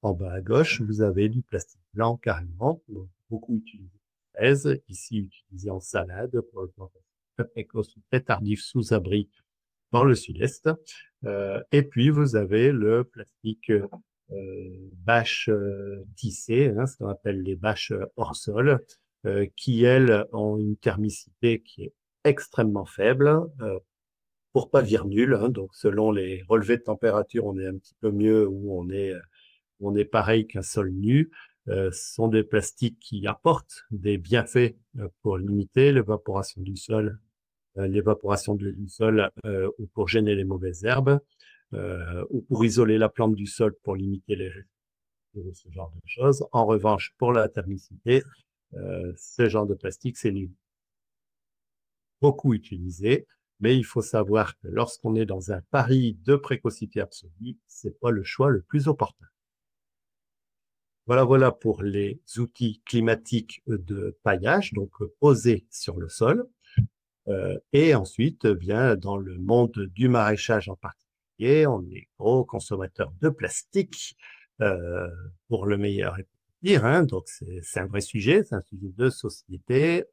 [SPEAKER 2] En bas à gauche, vous avez du plastique blanc carrément, donc beaucoup utilisé en fraise, ici utilisé en salade pour le plantation précoce ou très tardif sous abri dans le sud-est. Et puis vous avez le plastique bâche tissée, hein, ce qu'on appelle les bâches hors sol, qui elles ont une thermicité qui est extrêmement faible, pour pas dire nul, hein. Donc selon les relevés de température, on est un petit peu mieux ou on est pareil qu'un sol nu. Ce sont des plastiques qui apportent des bienfaits pour limiter l'évaporation du sol, ou pour gêner les mauvaises herbes, ou pour isoler la plante du sol pour limiter ce genre de choses. En revanche, pour la thermicité, ce genre de plastique, c'est nul. Beaucoup utilisé, mais il faut savoir que lorsqu'on est dans un pari de précocité absolue, c'est pas le choix le plus opportun. Voilà pour les outils climatiques de paillage, donc posés sur le sol. Et ensuite, bien, dans le monde du maraîchage en particulier, on est gros consommateur de plastique, euh, pour le meilleur et pour le pire, hein. Donc, c'est un vrai sujet, c'est un sujet de société.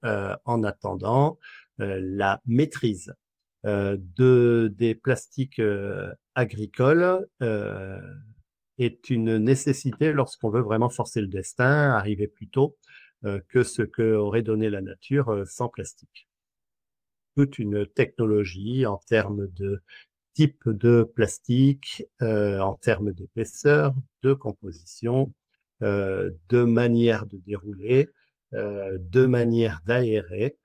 [SPEAKER 2] En attendant, la maîtrise des plastiques agricoles est une nécessité lorsqu'on veut vraiment forcer le destin, arriver plus tôt que ce que aurait donné la nature sans plastique. Toute une technologie en termes de type de plastique, en termes d'épaisseur, de composition, de manière de dérouler, de manière d'aérer,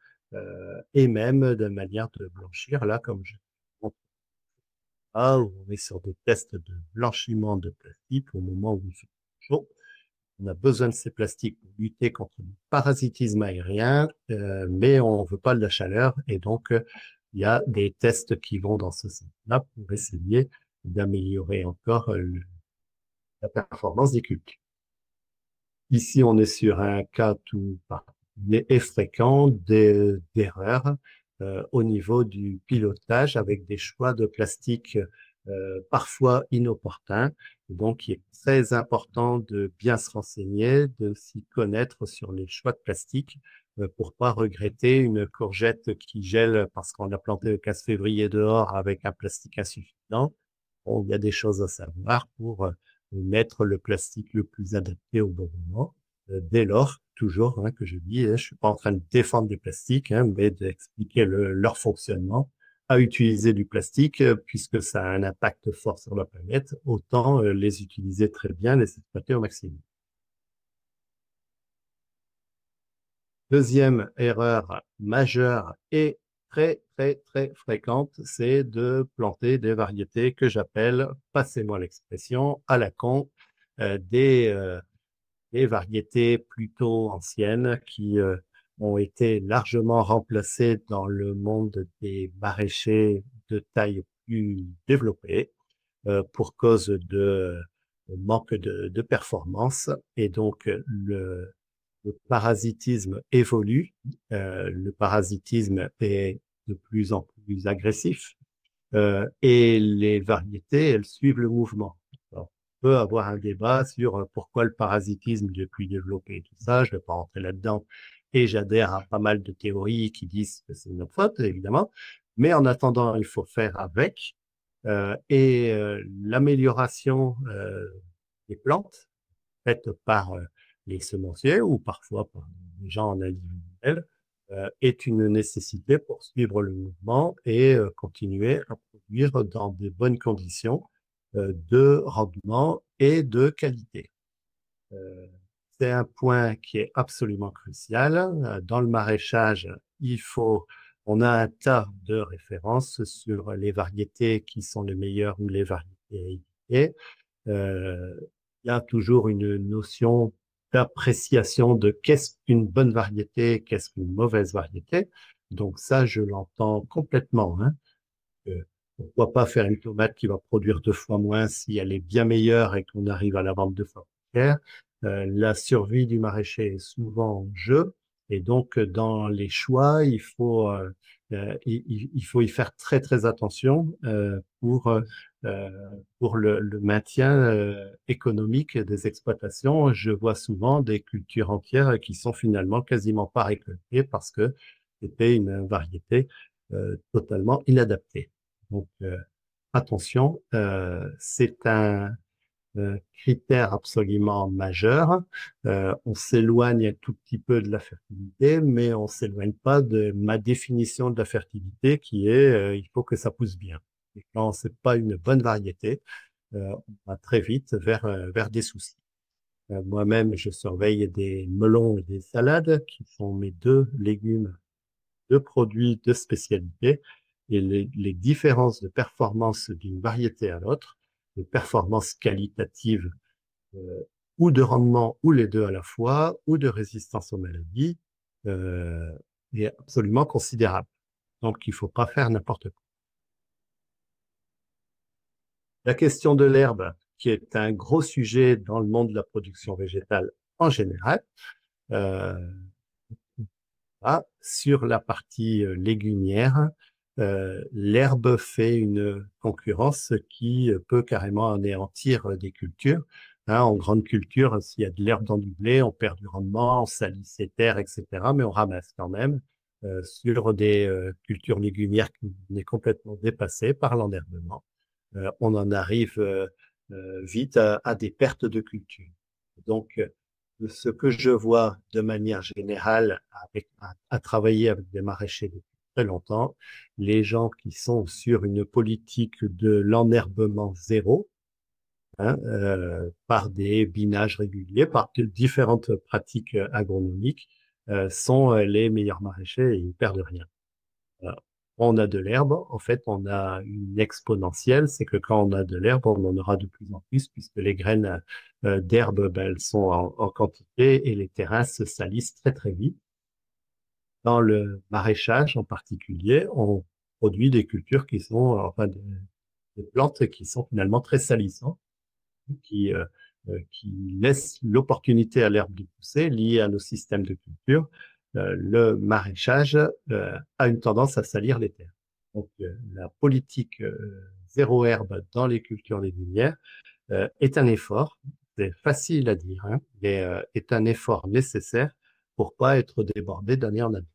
[SPEAKER 2] et même de manière de blanchir. Là, comme je montre là, où on est sur des tests de blanchiment de plastique au moment où il fait chaud. On a besoin de ces plastiques pour lutter contre le parasitisme aérien, mais on ne veut pas de la chaleur. Et donc, il y a des tests qui vont dans ce sens-là pour essayer d'améliorer encore la performance des cultures. Ici, on est sur un cas tout particulier et fréquent d'erreurs au niveau du pilotage avec des choix de plastique parfois inopportuns. Donc, il est très important de bien se renseigner, de s'y connaître sur les choix de plastique pour pas regretter une courgette qui gèle parce qu'on l'a plantée le 15 février dehors avec un plastique insuffisant. Bon, il y a des choses à savoir pour mettre le plastique le plus adapté au bon moment. Dès lors, toujours, hein, que je dis, je suis pas en train de défendre les plastiques, hein, mais d'expliquer leur fonctionnement. À utiliser du plastique, puisque ça a un impact fort sur la planète, autant les utiliser très bien, les exploiter au maximum. Deuxième erreur majeure et très fréquente, c'est de planter des variétés que j'appelle, passez-moi l'expression, à la con, euh, des, euh, des variétés plutôt anciennes qui ont été largement remplacées dans le monde des maraîchers de taille plus développée pour cause de manque de performance. Et donc, le parasitisme évolue, le parasitisme est de plus en plus agressif, et les variétés, elles suivent le mouvement. Alors, on peut avoir un débat sur pourquoi le parasitisme est plus développé et tout ça, je ne vais pas rentrer là-dedans, et j'adhère à pas mal de théories qui disent que c'est notre faute, évidemment, mais en attendant, il faut faire avec, l'amélioration des plantes faites par les semenciers ou parfois par des gens en individuel, est une nécessité pour suivre le mouvement et continuer à produire dans de bonnes conditions de rendement et de qualité. Euh, c'est un point qui est absolument crucial. Dans le maraîchage, on a un tas de références sur les variétés qui sont les meilleures ou les variétés évitées. Il y a toujours une notion d'appréciation de qu'est-ce qu'une bonne variété, qu'est-ce qu'une mauvaise variété. Donc ça, je l'entends complètement, hein. Pourquoi pas faire une tomate qui va produire 2 fois moins si elle est bien meilleure et qu'on arrive à la vendre 2 fois plus cher. La survie du maraîcher est souvent en jeu. Et donc, dans les choix, il faut y faire très attention pour euh, pour le maintien économique des exploitations. Je vois souvent des cultures entières qui sont finalement quasiment pas récoltées parce que c'était une variété totalement inadaptée. Donc, attention, c'est un critère absolument majeur. On s'éloigne un tout petit peu de la fertilité, mais on s'éloigne pas de ma définition de la fertilité qui est il faut que ça pousse bien. Et quand c'est pas une bonne variété, on va très vite vers des soucis. Moi-même, je surveille des melons et des salades qui sont mes deux légumes, deux produits de spécialité. Et les différences de performance d'une variété à l'autre, de performance qualitative euh, ou de rendement, ou les deux à la fois, ou de résistance aux maladies, euh, est absolument considérable. Donc, il faut pas faire n'importe quoi. La question de l'herbe, qui est un gros sujet dans le monde de la production végétale en général, euh, sur la partie légumière, l'herbe fait une concurrence qui peut carrément anéantir des cultures. Hein, en grande culture, s'il y a de l'herbe dans du blé, on perd du rendement, on salit ses terres, etc. Mais on ramasse quand même. Sur des cultures légumières qui est complètement dépassées par l'enherbement, on en arrive vite à des pertes de culture. Donc, ce que je vois de manière générale à travailler avec des maraîchers depuis très longtemps, les gens qui sont sur une politique de l'enherbement zéro, hein, par des binages réguliers, par différentes pratiques agronomiques, sont les meilleurs maraîchers et ils ne perdent rien. Euh, On a de l'herbe, en fait, on a une exponentielle, c'est que quand on a de l'herbe, on en aura de plus en plus, puisque les graines d'herbe, ben, elles sont en quantité et les terrains se salissent très très vite. Dans le maraîchage en particulier, on produit des cultures qui sont, enfin, des plantes qui sont finalement très salissantes, qui, euh, qui laissent l'opportunité à l'herbe de pousser, liée à nos systèmes de culture. Le maraîchage a une tendance à salir les terres. Donc, la politique zéro herbe dans les cultures légumières est un effort, c'est facile à dire, hein, mais est un effort nécessaire pour pas être débordé d'année en année.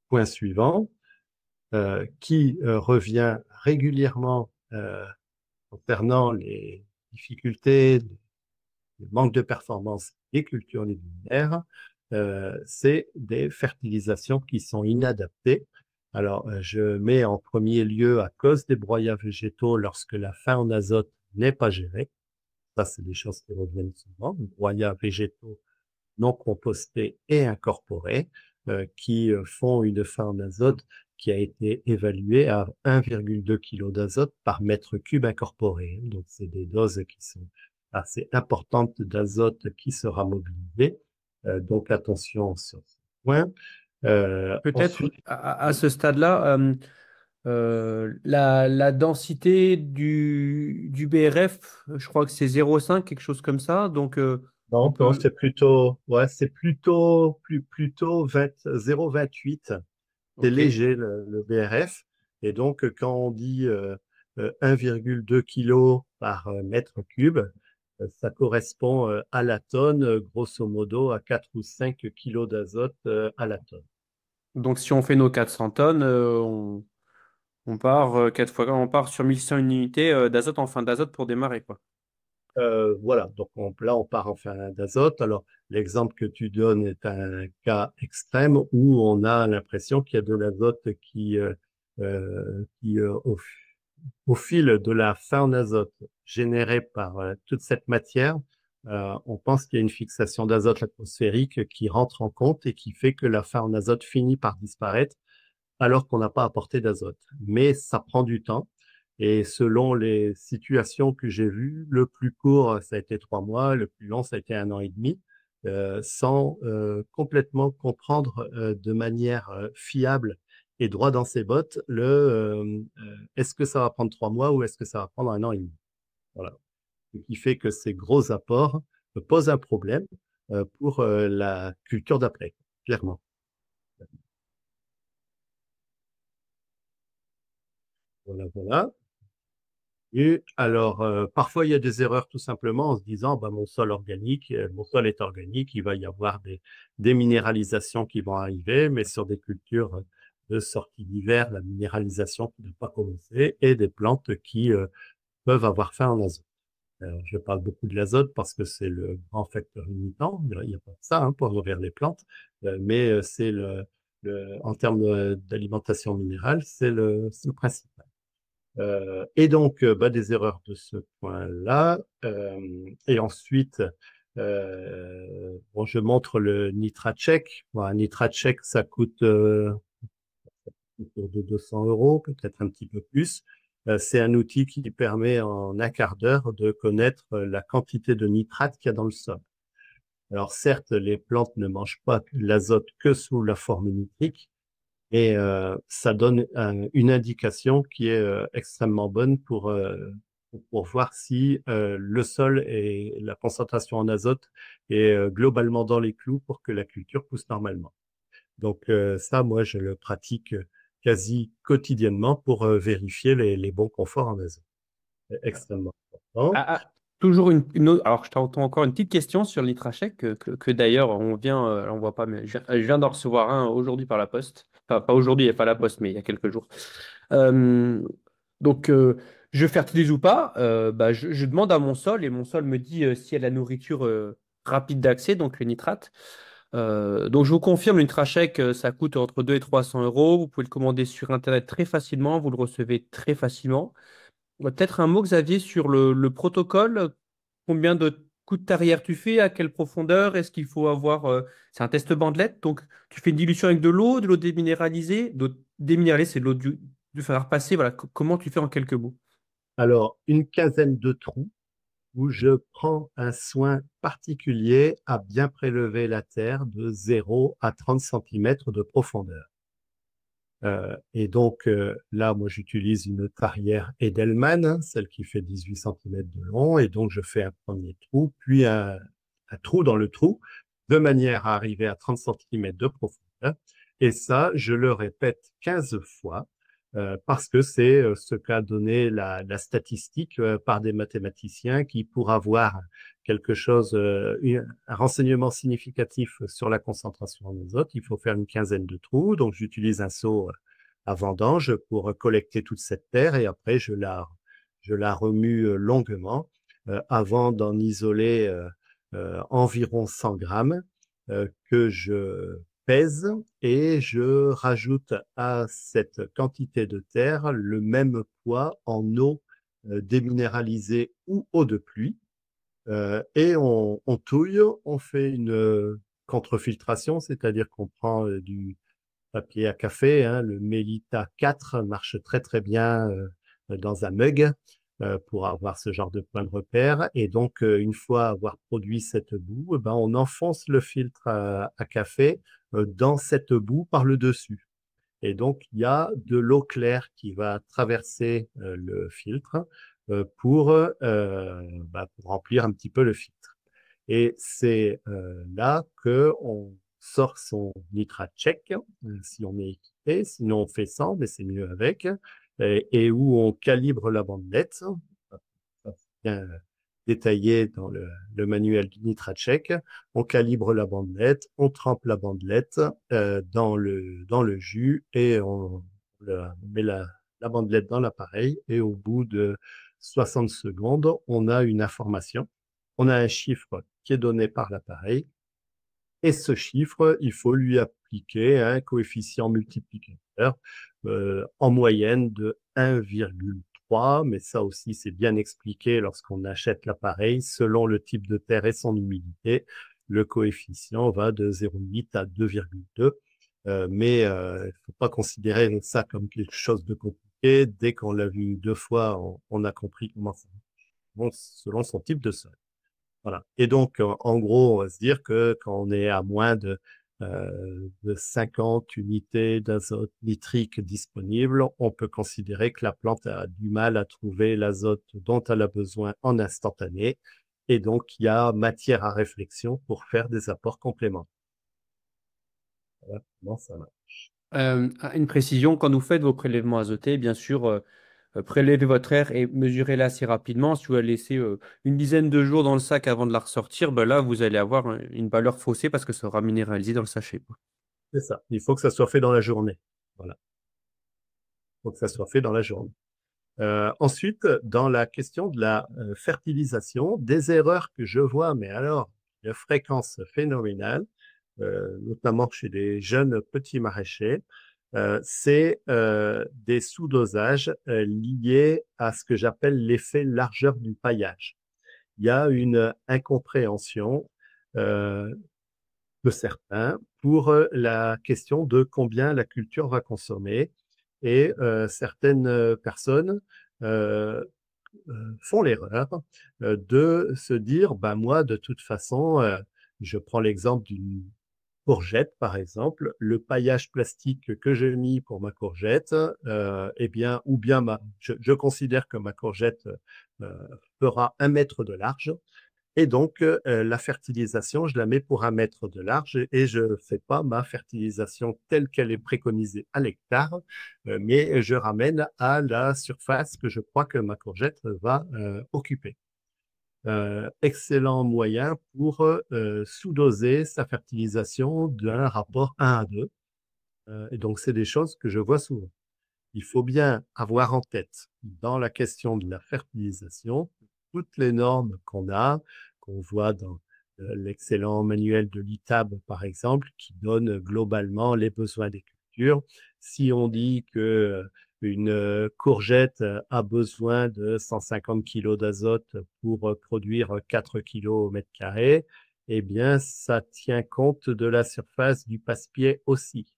[SPEAKER 2] Point suivant, qui revient régulièrement concernant les difficultés, le manque de performance des cultures légumières, c'est des fertilisations qui sont inadaptées. Alors, je mets en premier lieu à cause des broyats végétaux lorsque la fin en azote n'est pas gérée. Ça, c'est des choses qui reviennent souvent. Broyats végétaux non compostés et incorporés, qui font une fin en azote qui a été évaluée à 1,2 kg d'azote par mètre cube incorporé. Donc, c'est des doses qui sont assez importantes d'azote qui sera mobilisée. Donc, attention sur ce point.
[SPEAKER 1] Peut-être
[SPEAKER 2] Ensuite,
[SPEAKER 1] à ce stade-là, la densité du BRF, je crois que c'est 0,5, quelque chose comme ça. Donc, on
[SPEAKER 2] non, non,
[SPEAKER 1] peut.
[SPEAKER 2] c'est plutôt, ouais, c'est plutôt 0,28. C'est
[SPEAKER 1] Ok.
[SPEAKER 2] léger le BRF. Et donc, quand on dit 1,2 kg par mètre cube, ça correspond à la tonne, grosso modo, à 4 ou 5 kilos d'azote à la tonne.
[SPEAKER 1] Donc, si on fait nos 400 tonnes, on part 4 fois, on part sur 1100 unités d'azote en fin d'azote pour démarrer, quoi.
[SPEAKER 2] Voilà, donc là, on part en fin d'azote. Alors, l'exemple que tu donnes est un cas extrême où on a l'impression qu'il y a de l'azote au fil de la fin en azote générée par toute cette matière, on pense qu'il y a une fixation d'azote atmosphérique qui rentre en compte et qui fait que la fin en azote finit par disparaître alors qu'on n'a pas apporté d'azote. Mais ça prend du temps. Et selon les situations que j'ai vues, le plus court, ça a été 3 mois, le plus long, ça a été 1 an et demi, sans complètement comprendre de manière fiable et droit dans ses bottes est-ce que ça va prendre 3 mois ou est-ce que ça va prendre 1 an et demi. Voilà. Ce qui fait que ces gros apports posent un problème pour la culture d'après, clairement. Voilà, voilà. Et alors, parfois, il y a des erreurs tout simplement en se disant, bah, mon sol est organique, il va y avoir des minéralisations qui vont arriver, mais sur des cultures de sortie d'hiver, la minéralisation qui n'a pas commencé et des plantes qui peuvent avoir faim en azote. Je parle beaucoup de l'azote parce que c'est le grand facteur limitant. Il n'y a pas que ça pour nourrir les plantes, mais c'est en termes d'alimentation minérale, c'est le principal. Et donc, bah, des erreurs de ce point-là. Et ensuite, bon, je montre le NitraCheck. Bon, un NitraCheck, ça coûte autour de 200 euros, peut-être un petit peu plus. C'est un outil qui permet en un quart d'heure de connaître la quantité de nitrate qu'il y a dans le sol. Alors certes, les plantes ne mangent pas l'azote que sous la forme nitrique, et ça donne une indication qui est extrêmement bonne pour voir si le sol et la concentration en azote est globalement dans les clous pour que la culture pousse normalement. Donc ça, moi, je le pratique quasi quotidiennement pour vérifier les bons conforts en azote. C'est extrêmement important.
[SPEAKER 1] Ah, ah, toujours une autre. Alors, je t'entends encore une petite question sur l'Itrachec que d'ailleurs, on vient, on voit pas, mais je viens d'en recevoir un aujourd'hui par la poste. Enfin, pas aujourd'hui, il n'y a pas la poste, mais il y a quelques jours. Euh, donc, je fertilise ou pas, bah, je demande à mon sol et mon sol me dit s'il y a la nourriture rapide d'accès, donc le nitrate. Donc, je vous confirme, l'Intrachec, ça coûte entre 200 et 300 euros. Vous pouvez le commander sur Internet très facilement, vous le recevez très facilement. Peut-être un mot, Xavier, sur le protocole. Combien de coups de tarière tu fais? À quelle profondeur? Est-ce qu'il faut avoir... c'est un test bandelette, donc tu fais une dilution avec de l'eau déminéralisée. D'eau déminéralisée, c'est de l'eau du faire passer. Voilà, comment tu fais en quelques mots?
[SPEAKER 2] Alors, une quinzaine de trous où je prends un soin particulier à bien prélever la terre de 0 à 30 centimètres de profondeur. Et donc là, moi, j'utilise une tarière Edelman, hein, celle qui fait 18 centimètres de long, et donc je fais un premier trou, puis un trou dans le trou, de manière à arriver à 30 centimètres de profondeur. Et ça, je le répète 15 fois, parce que c'est ce qu'a donné la statistique par des mathématiciens qui, pour avoir quelque chose, un renseignement significatif sur la concentration en azote, il faut faire une quinzaine de trous. Donc, j'utilise un seau à vendange pour collecter toute cette terre et après, je la remue longuement avant d'en isoler environ 100 grammes que je pèse et je rajoute à cette quantité de terre le même poids en eau déminéralisée ou eau de pluie. Et on touille, on fait une contrefiltration, c'est-à-dire qu'on prend du papier à café, hein, le Melita 4 marche très très bien dans un mug pour avoir ce genre de point de repère. Et donc, une fois avoir produit cette boue, ben, on enfonce le filtre à café dans cette boue par le dessus. Et donc, il y a de l'eau claire qui va traverser le filtre pour remplir un petit peu le filtre. Et c'est là que on sort son nitrate check, si on est équipé, sinon on fait sans, mais c'est mieux avec, et où on calibre la bandelette, ça, c'est bien détaillé dans le manuel du nitrate check. On calibre la bandelette, on trempe la bandelette dans le jus et on met la bandelette dans l'appareil et au bout de 60 secondes, on a une information. On a un chiffre qui est donné par l'appareil et ce chiffre, il faut lui appliquer un coefficient multiplicateur en moyenne de 1,3, mais ça aussi c'est bien expliqué lorsqu'on achète l'appareil. Selon le type de terre et son humidité, le coefficient va de 0,8 à 2,2. Mais il faut pas considérer ça comme quelque chose de compliqué. Dès qu'on l'a vu deux fois, on a compris comment ça marche selon son type de sol. Voilà. Et donc, en gros, on va se dire que quand on est à moins de 50 unités d'azote nitrique disponibles, on peut considérer que la plante a du mal à trouver l'azote dont elle a besoin en instantané. Et donc, il y a matière à réflexion pour faire des apports complémentaires. Voilà comment ça marche.
[SPEAKER 1] Une précision, quand vous faites vos prélèvements azotés, bien sûr, prélevez votre aire et mesurez-la assez rapidement. Si vous la laissez une dizaine de jours dans le sac avant de la ressortir, ben là, vous allez avoir une valeur faussée parce que ça sera minéralisé dans le sachet, quoi.
[SPEAKER 2] C'est ça. Il faut que ça soit fait dans la journée. Voilà. Il faut que ça soit fait dans la journée. Ensuite, dans la question de la fertilisation, des erreurs que je vois, mais alors de fréquence phénoménale, notamment chez des jeunes petits maraîchers, c'est des sous-dosages liés à ce que j'appelle l'effet largeur du paillage. Il y a une incompréhension euh, de certains pour la question de combien la culture va consommer. Et certaines personnes euh, font l'erreur de se dire, bah moi, de toute façon, je prends l'exemple d'une courgette, par exemple, le paillage plastique que j'ai mis pour ma courgette, eh bien, ou bien je considère que ma courgette euh, fera 1 mètre de large, et donc, la fertilisation, je la mets pour 1 mètre de large et je ne fais pas ma fertilisation telle qu'elle est préconisée à l'hectare, mais je ramène à la surface que je crois que ma courgette va occuper. Excellent moyen pour sous-doser sa fertilisation d'un rapport 1 à 2. Et donc, c'est des choses que je vois souvent. Il faut bien avoir en tête dans la question de la fertilisation toutes les normes qu'on voit dans l'excellent manuel de l'ITAB, par exemple, qui donne globalement les besoins des cultures. Si on dit que une courgette a besoin de 150 kg d'azote pour produire 4 kg au mètre carré, eh bien, ça tient compte de la surface du passe-pied aussi.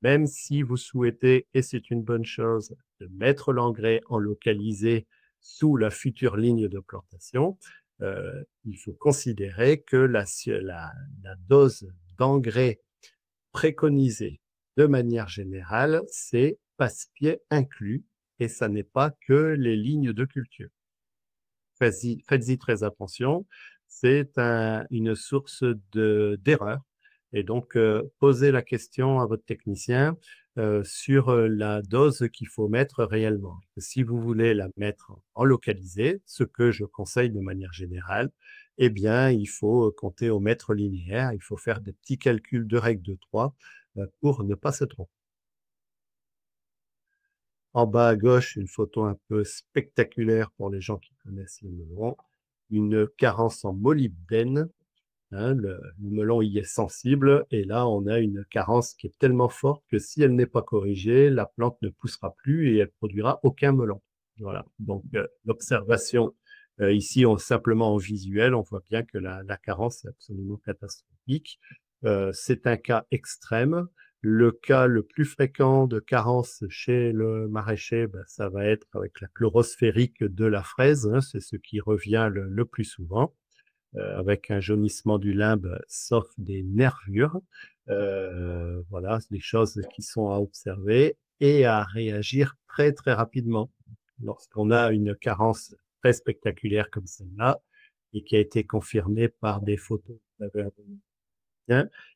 [SPEAKER 2] Même si vous souhaitez, et c'est une bonne chose, de mettre l'engrais en localisé sous la future ligne de plantation, il faut considérer que la dose d'engrais préconisée de manière générale, c'est passe-pied inclus, et ça n'est pas que les lignes de culture. Faites-y très attention, c'est une source d'erreur. Et donc, posez la question à votre technicien sur la dose qu'il faut mettre réellement. Si vous voulez la mettre en localisé, ce que je conseille de manière générale, eh bien, il faut compter au mètre linéaire, il faut faire des petits calculs de règle de 3 pour ne pas se tromper. En bas à gauche, une photo un peu spectaculaire pour les gens qui connaissent le melon. Une carence en molybdène. Hein, le melon y est sensible. Et là, on a une carence qui est tellement forte que si elle n'est pas corrigée, la plante ne poussera plus et elle produira aucun melon. Voilà. Donc, l'observation ici, simplement en visuel, on voit bien que la carence est absolument catastrophique. C'est un cas extrême. Le cas le plus fréquent de carence chez le maraîcher, ben, ça va être avec la chlorosphérique de la fraise, hein, c'est ce qui revient le plus souvent, avec un jaunissement du limbe, sauf des nervures. Voilà, c'est des choses qui sont à observer et à réagir très très rapidement. Lorsqu'on a une carence très spectaculaire comme celle-là et qui a été confirmée par des photos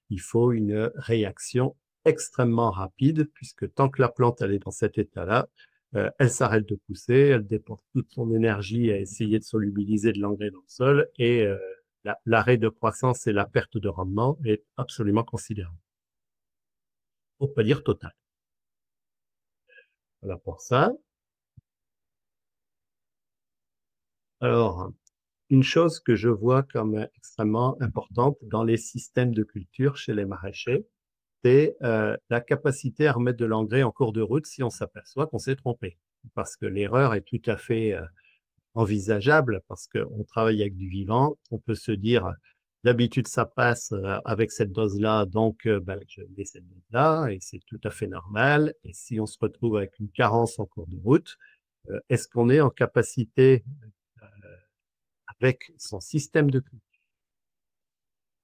[SPEAKER 2] il faut une réaction extrêmement rapide, puisque tant que la plante elle est dans cet état-là, elle s'arrête de pousser, elle dépense toute son énergie à essayer de solubiliser de l'engrais dans le sol, et l'arrêt de croissance et la perte de rendement est absolument considérable. Pour pas dire total. Voilà pour ça. Alors, une chose que je vois comme extrêmement importante dans les systèmes de culture chez les maraîchers, c'est la capacité à remettre de l'engrais en cours de route si on s'aperçoit qu'on s'est trompé. Parce que l'erreur est tout à fait envisageable, parce qu'on travaille avec du vivant, on peut se dire, d'habitude ça passe avec cette dose-là, donc ben, je mets cette dose-là, et c'est tout à fait normal. Et si on se retrouve avec une carence en cours de route, est-ce qu'on est en capacité, avec son système de culture?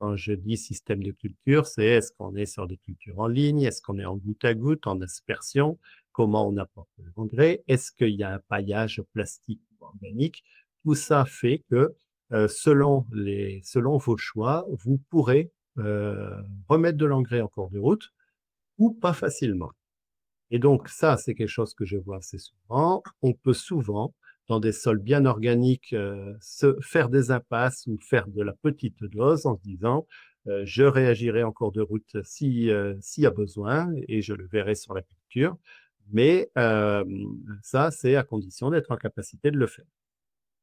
[SPEAKER 2] Quand je dis système de culture, c'est est-ce qu'on est sur des cultures en ligne, est-ce qu'on est en goutte à goutte, en aspersion, comment on apporte l'engrais, est-ce qu'il y a un paillage plastique ou organique. Tout ça fait que selon vos choix, vous pourrez remettre de l'engrais en cours de route ou pas facilement. Et donc, ça, c'est quelque chose que je vois assez souvent. On peut souvent, dans des sols bien organiques, se faire des impasses ou faire de la petite dose en se disant, je réagirai en cours de route si, s'il y a besoin et je le verrai sur la culture. Mais ça, c'est à condition d'être en capacité de le faire.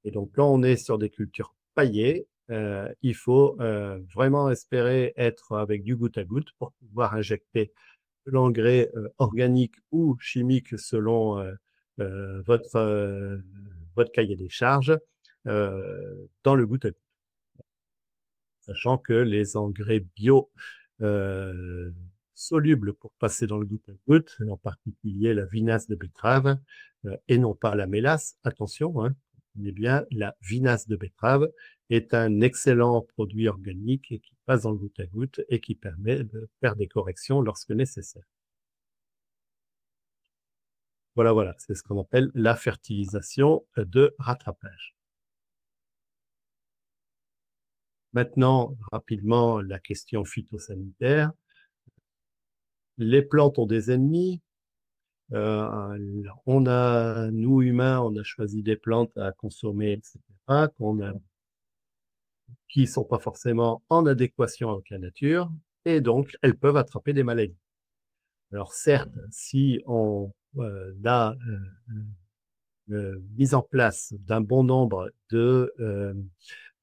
[SPEAKER 2] Et donc, quand on est sur des cultures paillées, il faut vraiment espérer être avec du goutte à goutte pour pouvoir injecter l'engrais organique ou chimique selon votre cahier des charges dans le goutte à goutte. Sachant que les engrais bio euh, solubles pour passer dans le goutte à goutte, en particulier la vinasse de betterave et non pas la mélasse, attention, hein, mais bien la vinasse de betterave est un excellent produit organique et qui passe dans le goutte à goutte et qui permet de faire des corrections lorsque nécessaire. Voilà, voilà, c'est ce qu'on appelle la fertilisation de rattrapage. Maintenant, rapidement, la question phytosanitaire. Les plantes ont des ennemis. Nous humains, on a choisi des plantes à consommer, etc., qui sont pas forcément en adéquation avec la nature, et donc elles peuvent attraper des maladies. Alors certes, si on a mise en place d'un bon nombre de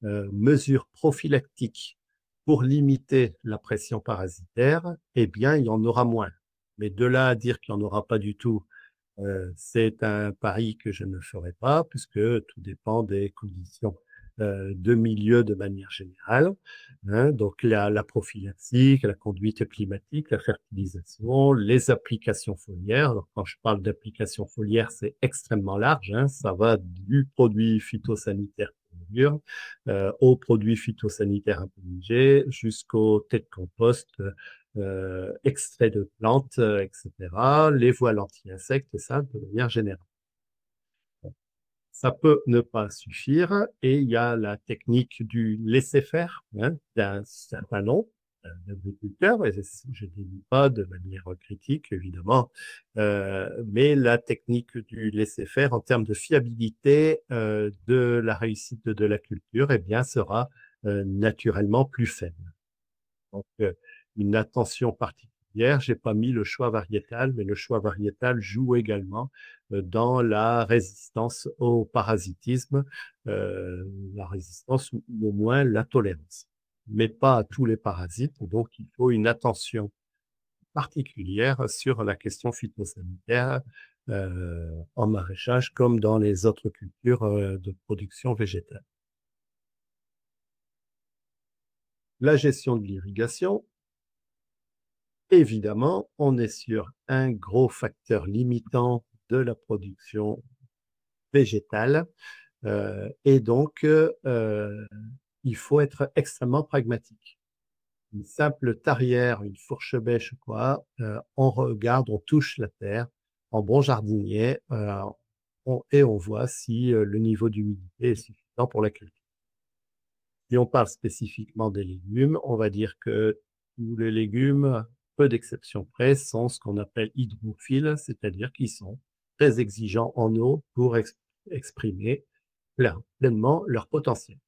[SPEAKER 2] mesures prophylactiques pour limiter la pression parasitaire, eh bien, il y en aura moins. Mais de là à dire qu'il n'y en aura pas du tout, c'est un pari que je ne ferai pas, puisque tout dépend des conditions de milieu de manière générale. Hein, donc la prophylaxie, la conduite climatique, la fertilisation, les applications foliaires. Alors, quand je parle d'applications foliaires, c'est extrêmement large. Hein, ça va du produit phytosanitaire aux produits phytosanitaires un peu légers, jusqu'aux têtes de compost, extraits de plantes, etc., les voiles anti-insectes, et ça de manière générale. Ça peut ne pas suffire et il y a la technique du laisser-faire hein, d'un certain nombre d'agriculteurs, et je ne dis pas de manière critique évidemment, mais la technique du laisser-faire en termes de fiabilité de la réussite de la culture, eh bien, sera naturellement plus faible. Donc, une attention particulière. J'ai pas mis le choix variétal, mais le choix variétal joue également dans la résistance au parasitisme, la résistance ou au moins la tolérance. Mais pas à tous les parasites. Donc, il faut une attention particulière sur la question phytosanitaire en maraîchage comme dans les autres cultures de production végétale. La gestion de l'irrigation. Évidemment, on est sur un gros facteur limitant de la production végétale et donc il faut être extrêmement pragmatique. Une simple tarière, une fourche bêche, quoi, on regarde, on touche la terre en bon jardinier et on voit si le niveau d'humidité est suffisant pour la culture. Si on parle spécifiquement des légumes, on va dire que tous les légumes, peu d'exceptions près, sont ce qu'on appelle hydrophiles, c'est-à-dire qu'ils sont très exigeants en eau pour exprimer pleinement leur potentiel.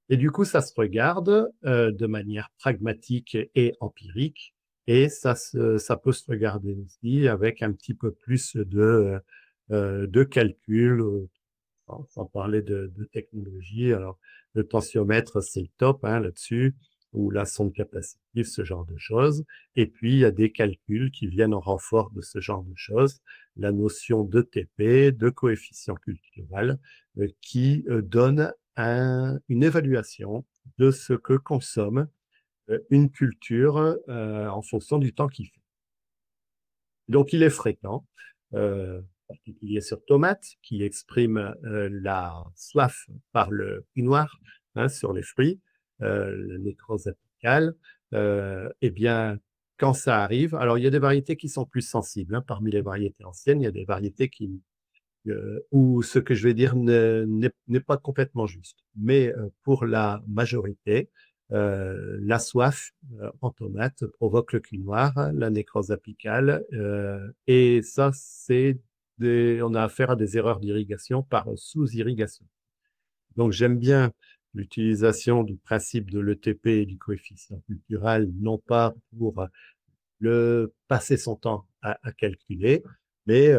[SPEAKER 2] Et du coup, ça se regarde de manière pragmatique et empirique, et ça peut se regarder aussi avec un petit peu plus de calcul, sans parler de technologie. Alors, le tensiomètre, c'est le top hein, là-dessus, ou la sonde capacitive, ce genre de choses. Et puis, il y a des calculs qui viennent en renfort de ce genre de choses. La notion de TP, de coefficient culturel, qui donne une évaluation de ce que consomme une culture en fonction du temps qu'il fait. Donc, il est fréquent. En particulier sur tomates, qui exprime la soif par le prix noir hein, sur les fruits, le nécrose apicale. Eh bien, quand ça arrive, alors il y a des variétés qui sont plus sensibles. Hein, parmi les variétés anciennes, il y a des variétés où ce que je vais dire n'est pas complètement juste. Mais pour la majorité, La soif en tomate provoque le cul noir, la nécrose apicale, et ça, on a affaire à des erreurs d'irrigation par sous-irrigation. Donc, j'aime bien l'utilisation du principe de l'ETP et du coefficient culturel, non pas pour le passer son temps à calculer, mais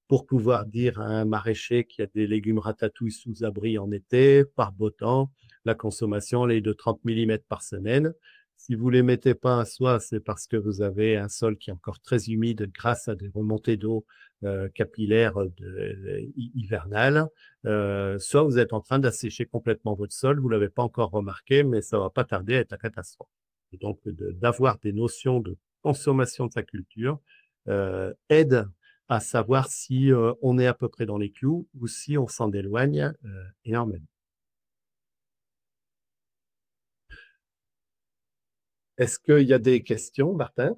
[SPEAKER 2] pour pouvoir dire à un maraîcher qui a des légumes ratatouille sous abri en été, par beau temps, la consommation elle est de 30 millimètres par semaine. Si vous les mettez pas, soit c'est parce que vous avez un sol qui est encore très humide grâce à des remontées d'eau capillaires hivernales, soit vous êtes en train d'assécher complètement votre sol, vous l'avez pas encore remarqué, mais ça va pas tarder à être la catastrophe. Et donc, d'avoir des notions de consommation de sa culture aide à savoir si on est à peu près dans les clous ou si on s'en éloigne énormément. Est-ce qu'il y a des questions, Martin?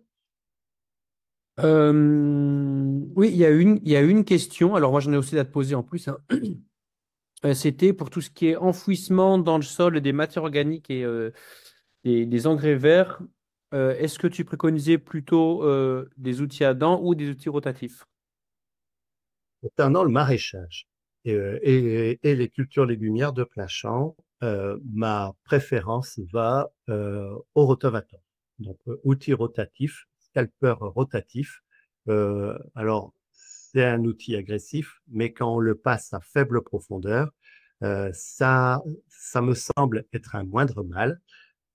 [SPEAKER 1] Oui, il y a une question. Alors, moi, j'en ai aussi à te poser en plus, hein. C'était pour tout ce qui est enfouissement dans le sol des matières organiques et des engrais verts. Est-ce que tu préconisais plutôt des outils à dents ou des outils rotatifs?
[SPEAKER 2] Concernant le maraîchage et les cultures légumières de plein champ, ma préférence va au rotavator. Donc, outil rotatif, scalpeur rotatif. Alors, c'est un outil agressif, mais quand on le passe à faible profondeur, ça me semble être un moindre mal.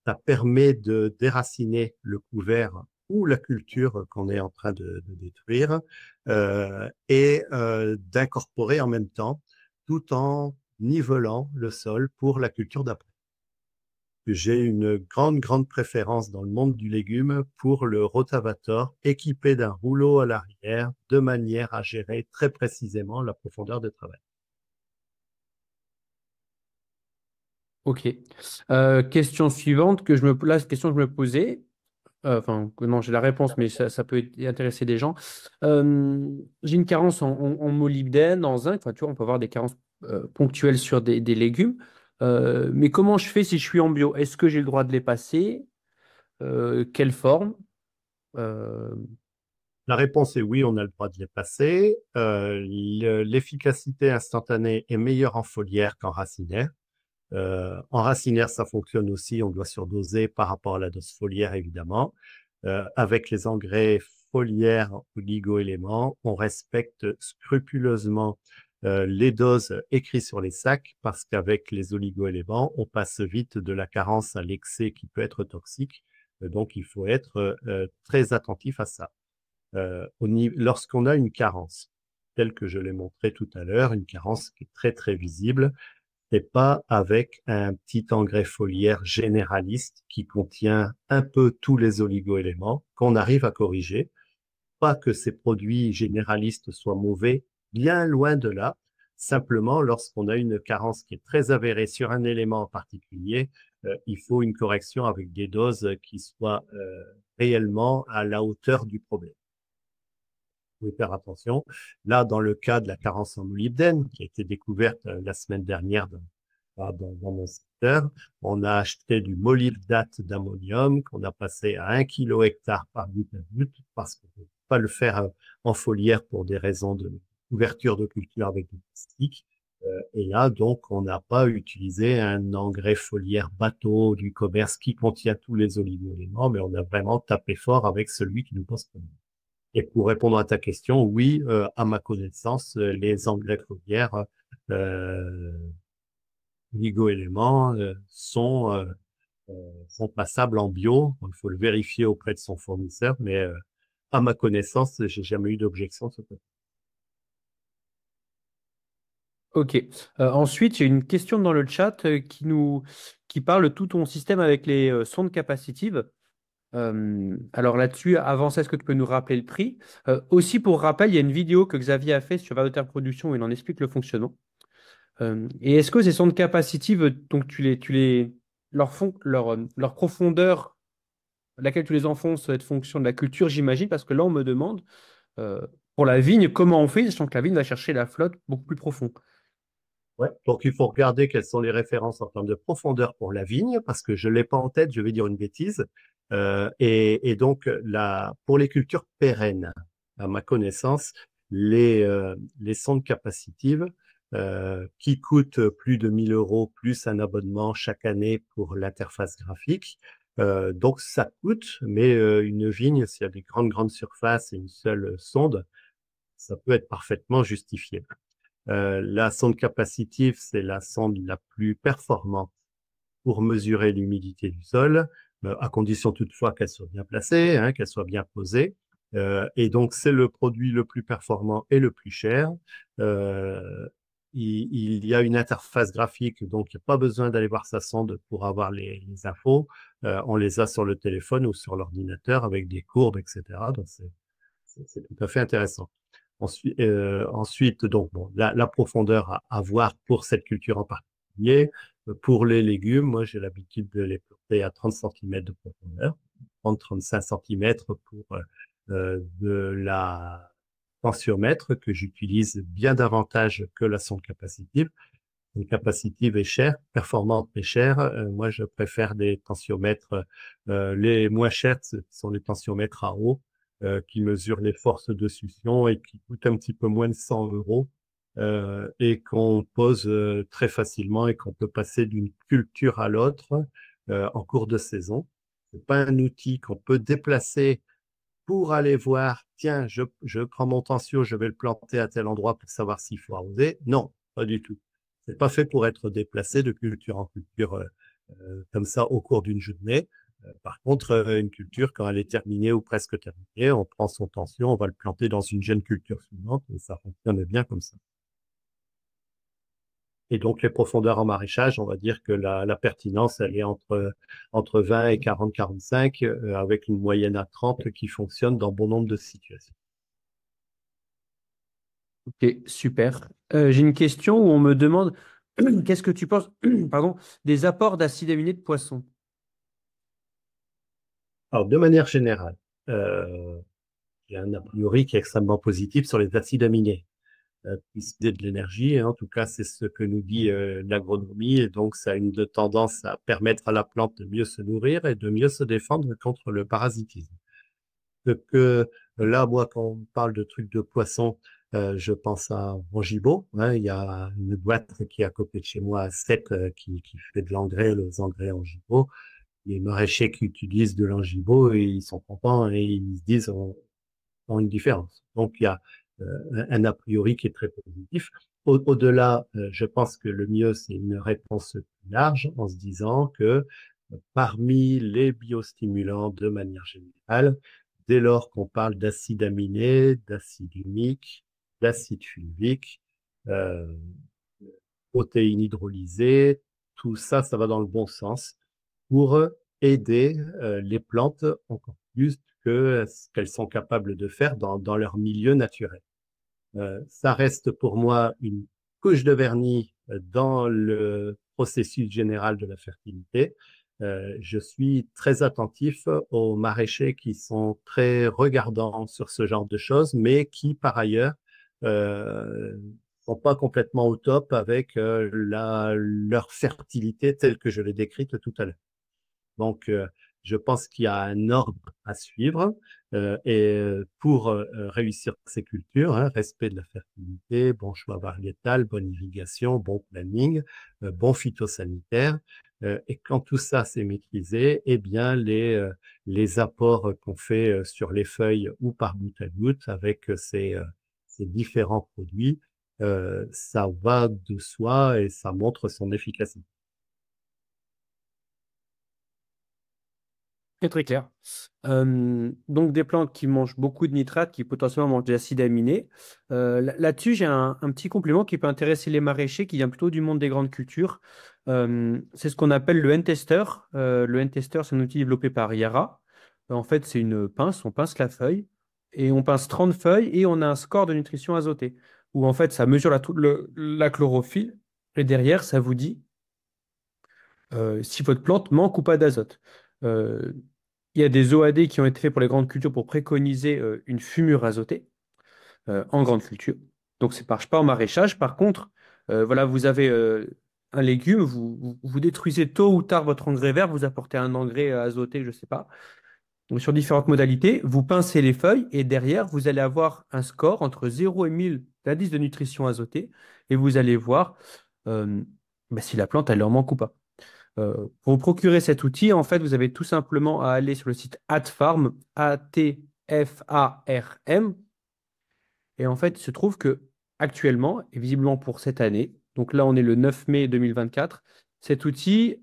[SPEAKER 2] Ça permet de déraciner le couvert ou la culture qu'on est en train de détruire et d'incorporer en même temps tout en nivelant le sol pour la culture d'après. J'ai une grande préférence dans le monde du légume pour le rotavator équipé d'un rouleau à l'arrière de manière à gérer très précisément la profondeur de travail.
[SPEAKER 1] Ok. Question suivante la question que je me posais. Enfin, non, j'ai la réponse, mais ça peut intéresser des gens. J'ai une carence en molybdène, en zinc. Enfin, tu vois, on peut avoir des carences ponctuelles sur des légumes. Mais comment je fais si je suis en bio? Est-ce que j'ai le droit de les passer? Quelle forme? Euh,
[SPEAKER 2] La réponse est oui, on a le droit de les passer. L'efficacité instantanée est meilleure en foliaire qu'en racinaire. En racinaire, ça fonctionne aussi, on doit surdoser par rapport à la dose foliaire, évidemment. Avec les engrais foliaires oligo-éléments, on respecte scrupuleusement les doses écrites sur les sacs parce qu'avec les oligo-éléments, on passe vite de la carence à l'excès qui peut être toxique. Donc, il faut être très attentif à ça. Lorsqu'on a une carence, telle que je l'ai montré tout à l'heure, une carence qui est très visible, c'est pas avec un petit engrais foliaire généraliste qui contient un peu tous les oligo-éléments qu'on arrive à corriger. Pas que ces produits généralistes soient mauvais, bien loin de là. Simplement, lorsqu'on a une carence qui est très avérée sur un élément en particulier, il faut une correction avec des doses qui soient réellement à la hauteur du problème. Vous pouvez faire attention. Là, dans le cas de la carence en molybdène, qui a été découverte la semaine dernière dans mon secteur, on a acheté du molybdate d'ammonium qu'on a passé à 1 kilo hectare par goutte à goutte parce qu'on ne peut pas le faire en foliaire pour des raisons de couverture de culture avec du plastique. Et là, donc, on n'a pas utilisé un engrais foliaire bateau du commerce qui contient tous les oligo-éléments, mais on a vraiment tapé fort avec celui qui nous pose problème. Et pour répondre à ta question, oui, à ma connaissance, les engrais foliaires oligo-éléments sont passables en bio. Il faut le vérifier auprès de son fournisseur, mais à ma connaissance, j'ai jamais eu d'objection sur ce côté.
[SPEAKER 1] ok. Ensuite, il y a une question dans le chat qui parle de tout ton système avec les sondes capacitives. Alors là-dessus, avant ça, est-ce que tu peux nous rappeler le prix? Aussi, pour rappel, il y a une vidéo que Xavier a fait sur Valoterre Production où il en explique le fonctionnement. Et est-ce que ces sondes capacitives, donc leur profondeur, laquelle tu les enfonces, est fonction de la culture, j'imagine, parce que là, on me demande, pour la vigne, comment on fait, sachant que la vigne va chercher la flotte beaucoup plus profond.
[SPEAKER 2] Ouais. Donc, il faut regarder quelles sont les références en termes de profondeur pour la vigne, parce que je l'ai pas en tête, je vais dire une bêtise. Et donc, pour les cultures pérennes, à ma connaissance, les sondes capacitives qui coûtent plus de 1000 euros plus un abonnement chaque année pour l'interface graphique. Donc, ça coûte, mais une vigne, s'il y a des grandes surfaces et une seule sonde, ça peut être parfaitement justifié. La sonde capacitive, c'est la sonde la plus performante pour mesurer l'humidité du sol, à condition toutefois qu'elle soit bien placée, hein, qu'elle soit bien posée. Et donc, c'est le produit le plus performant et le plus cher. Euh, il y a une interface graphique, donc il n'y a pas besoin d'aller voir sa sonde pour avoir les infos. On les a sur le téléphone ou sur l'ordinateur avec des courbes, etc. Donc, c'est tout à fait intéressant. Ensuite, donc, bon, la profondeur à voir pour cette culture en particulier. Pour les légumes, moi, j'ai l'habitude de les planter à 30 centimètres de profondeur, 30-35 centimètres pour de la tensiomètre que j'utilise bien davantage que la sonde capacitive. Une capacitive est chère, performante mais chère. Moi, je préfère des tensiomètres. Les moins chers, ce sont les tensiomètres à eau qui mesurent les forces de succion et qui coûtent un petit peu moins de 100 euros et qu'on pose très facilement et qu'on peut passer d'une culture à l'autre en cours de saison. C'est pas un outil qu'on peut déplacer pour aller voir, tiens, je prends mon tensio, je vais le planter à tel endroit pour savoir s'il faut arroser. Non, pas du tout. C'est pas fait pour être déplacé de culture en culture comme ça au cours d'une journée. Par contre, une culture, quand elle est terminée ou presque terminée, on prend son tensio, on va le planter dans une jeune culture suivante et ça fonctionne bien comme ça. Et donc, les profondeurs en maraîchage, on va dire que la pertinence, elle est entre 20 et 40-45, avec une moyenne à 30 qui fonctionne dans bon nombre de situations.
[SPEAKER 1] Ok, super. J'ai une question où on me demande qu'est-ce que tu penses, pardon, des apports d'acides aminés de poisson?
[SPEAKER 2] Alors, de manière générale, euh, il y a un a priori qui est extrêmement positif sur les acides aminés. Puisqu'il y a de l'énergie, hein, en tout cas, c'est ce que nous dit l'agronomie, et donc ça a une tendance à permettre à la plante de mieux se nourrir et de mieux se défendre contre le parasitisme. Donc, là, moi, quand on parle de trucs de poisson, je pense à Rangibo. Hein, il y a une boîte qui est à côté de chez moi, à 7, qui fait de l'engrais, les engrais Rangibo. Les maraîchers qui utilisent de l'Angibo, et ils sont contents et ils se disent on une différence. Donc, il y a un a priori qui est très positif. Au-delà, je pense que le mieux, c'est une réponse plus large en se disant que parmi les biostimulants de manière générale, dès lors qu'on parle d'acide aminé, d'acide humique, d'acide fulvique, euh, protéines hydrolysées, tout ça, ça va dans le bon sens pour aider les plantes encore plus que ce qu'elles sont capables de faire dans leur milieu naturel. Ça reste pour moi une couche de vernis dans le processus général de la fertilité. Je suis très attentif aux maraîchers qui sont très regardants sur ce genre de choses, mais qui, par ailleurs, euh, sont pas complètement au top avec leur fertilité telle que je l'ai décrite tout à l'heure. Donc, je pense qu'il y a un ordre à suivre et pour réussir ces cultures, hein, respect de la fertilité, bon choix variétal, bonne irrigation, bon planning, bon phytosanitaire. Et quand tout ça c'est maîtrisé, eh bien les apports qu'on fait sur les feuilles ou par goutte à goutte avec ces différents produits, ça va de soi et ça montre son efficacité.
[SPEAKER 1] C'est très clair. Donc des plantes qui mangent beaucoup de nitrates, qui potentiellement mangent des acides aminés. Là-dessus, j'ai un petit complément qui peut intéresser les maraîchers, qui vient plutôt du monde des grandes cultures. C'est ce qu'on appelle le N-Tester. Le N-Tester, c'est un outil développé par Yara. En fait, c'est une pince, on pince la feuille, et on pince 30 feuilles, et on a un score de nutrition azotée, où en fait, ça mesure la chlorophylle, et derrière, ça vous dit si votre plante manque ou pas d'azote. Euh, il y a des OAD qui ont été faits pour les grandes cultures pour préconiser une fumure azotée en grande culture. Donc, ça ne marche pas en maraîchage. Par contre, Voilà, vous avez un légume, vous détruisez tôt ou tard votre engrais vert, vous apportez un engrais azoté, je ne sais pas. Donc, sur différentes modalités, vous pincez les feuilles et derrière, vous allez avoir un score entre 0 et 1000 d'indice de nutrition azotée et vous allez voir euh, si la plante, elle leur manque ou pas. Pour vous procurer cet outil, en fait, vous avez tout simplement à aller sur le site AtFarm, ATFARM. Et en fait, il se trouve que actuellement, et visiblement pour cette année, donc là, on est le 9 mai 2024, cet outil,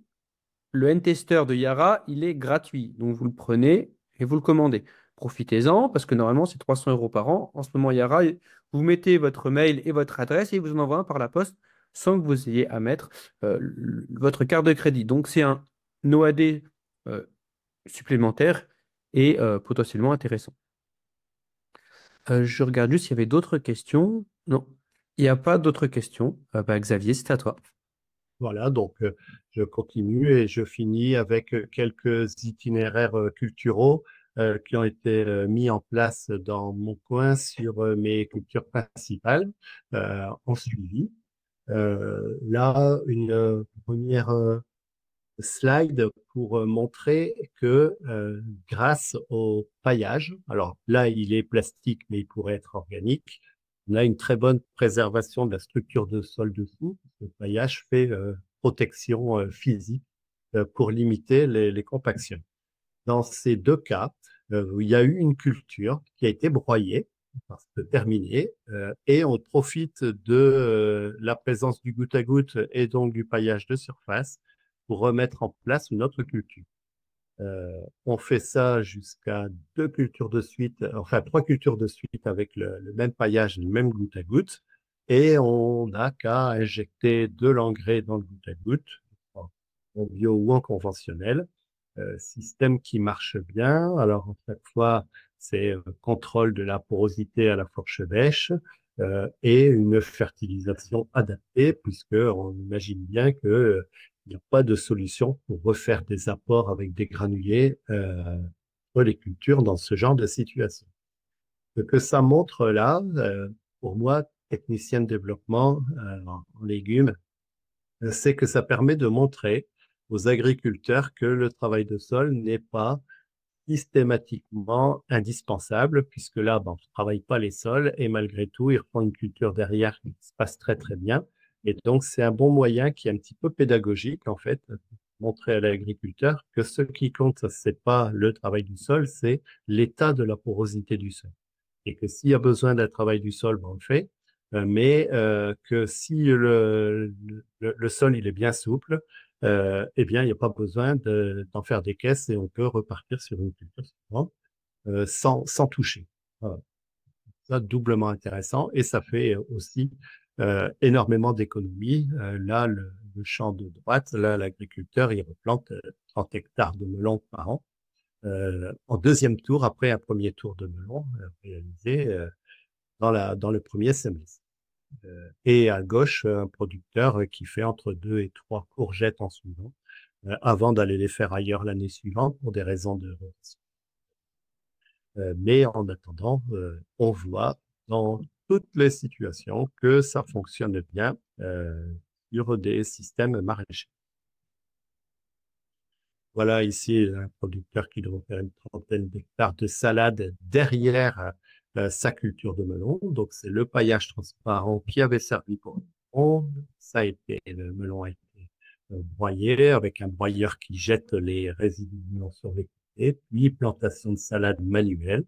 [SPEAKER 1] le N-Tester de Yara, il est gratuit. Donc, vous le prenez et vous le commandez. Profitez-en, parce que normalement, c'est 300 euros par an. En ce moment, Yara, vous mettez votre mail et votre adresse et il vous en envoie un par la poste sans que vous ayez à mettre votre carte de crédit. Donc, c'est un OAD euh, supplémentaire et potentiellement intéressant. Je regarde juste s'il y avait d'autres questions. Non, il n'y a pas d'autres questions. Xavier, c'est à toi.
[SPEAKER 2] Voilà, donc je continue et je finis avec quelques itinéraires culturaux qui ont été mis en place dans mon coin sur mes cultures principales en suivi. Là, une première slide pour montrer que grâce au paillage, alors là, il est plastique, mais il pourrait être organique, on a une très bonne préservation de la structure de sol dessous. Le paillage fait protection physique pour limiter les compactions. Dans ces deux cas, il y a eu une culture qui a été broyée, parce que terminée, et on profite de la présence du goutte à goutte et donc du paillage de surface pour remettre en place une autre culture. On fait ça jusqu'à deux cultures de suite, enfin trois cultures de suite avec le même paillage, le même goutte à goutte, et on n'a qu'à injecter de l'engrais dans le goutte à goutte, en bio ou en conventionnel. Système qui marche bien. Alors, en chaque fois, c'est contrôle de la porosité à la fourche bêche et une fertilisation adaptée, puisque on imagine bien que il n'y a pas de solution pour refaire des apports avec des granulés pour les cultures dans ce genre de situation. Ce que ça montre là, pour moi, technicien de développement en légumes, c'est que ça permet de montrer aux agriculteurs que le travail de sol n'est pas systématiquement indispensable, puisque là, on ne travaille pas les sols et malgré tout, il reprend une culture derrière qui se passe très très bien. Et donc, c'est un bon moyen qui est un petit peu pédagogique, en fait, pour montrer à l'agriculteur que ce qui compte, c'est pas le travail du sol, c'est l'état de la porosité du sol. Et que s'il y a besoin d'un travail du sol, on le fait, mais que si le sol il est bien souple, eh bien, il n'y a pas besoin d'en faire des caisses et on peut repartir sur une culture suivante sans toucher. Voilà. Ça, doublement intéressant et ça fait aussi énormément d'économies. Là, le champ de droite, là, l'agriculteur, il replante 30 hectares de melons par an. En deuxième tour, après un premier tour de melon réalisé dans le premier semestre. Et à gauche, un producteur qui fait entre deux et trois courgettes en suivant, avant d'aller les faire ailleurs l'année suivante pour des raisons de rotation. Mais en attendant, on voit dans toutes les situations que ça fonctionne bien sur des systèmes maraîchers. Voilà ici un producteur qui doit faire une trentaine d'hectares de salade derrière sa culture de melon. Donc, c'est le paillage transparent qui avait servi pour le melon. Le melon a été broyé avec un broyeur qui jette les résidus de melon sur les côtés, puis plantation de salade manuelle,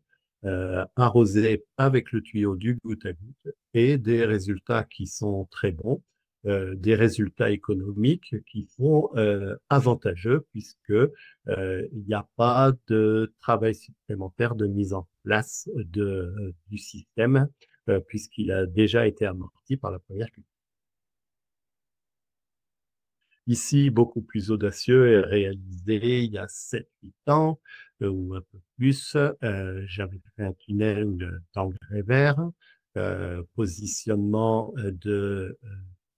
[SPEAKER 2] arrosée avec le tuyau du goutte à goutte et des résultats qui sont très bons. Des résultats économiques qui sont avantageux puisque il n'y a pas de travail supplémentaire de mise en place du système puisqu'il a déjà été amorti par la première culture. Ici, beaucoup plus audacieux et réalisé il y a 7-8 ans ou un peu plus. J'avais fait un tunnel d'engrais vert, positionnement de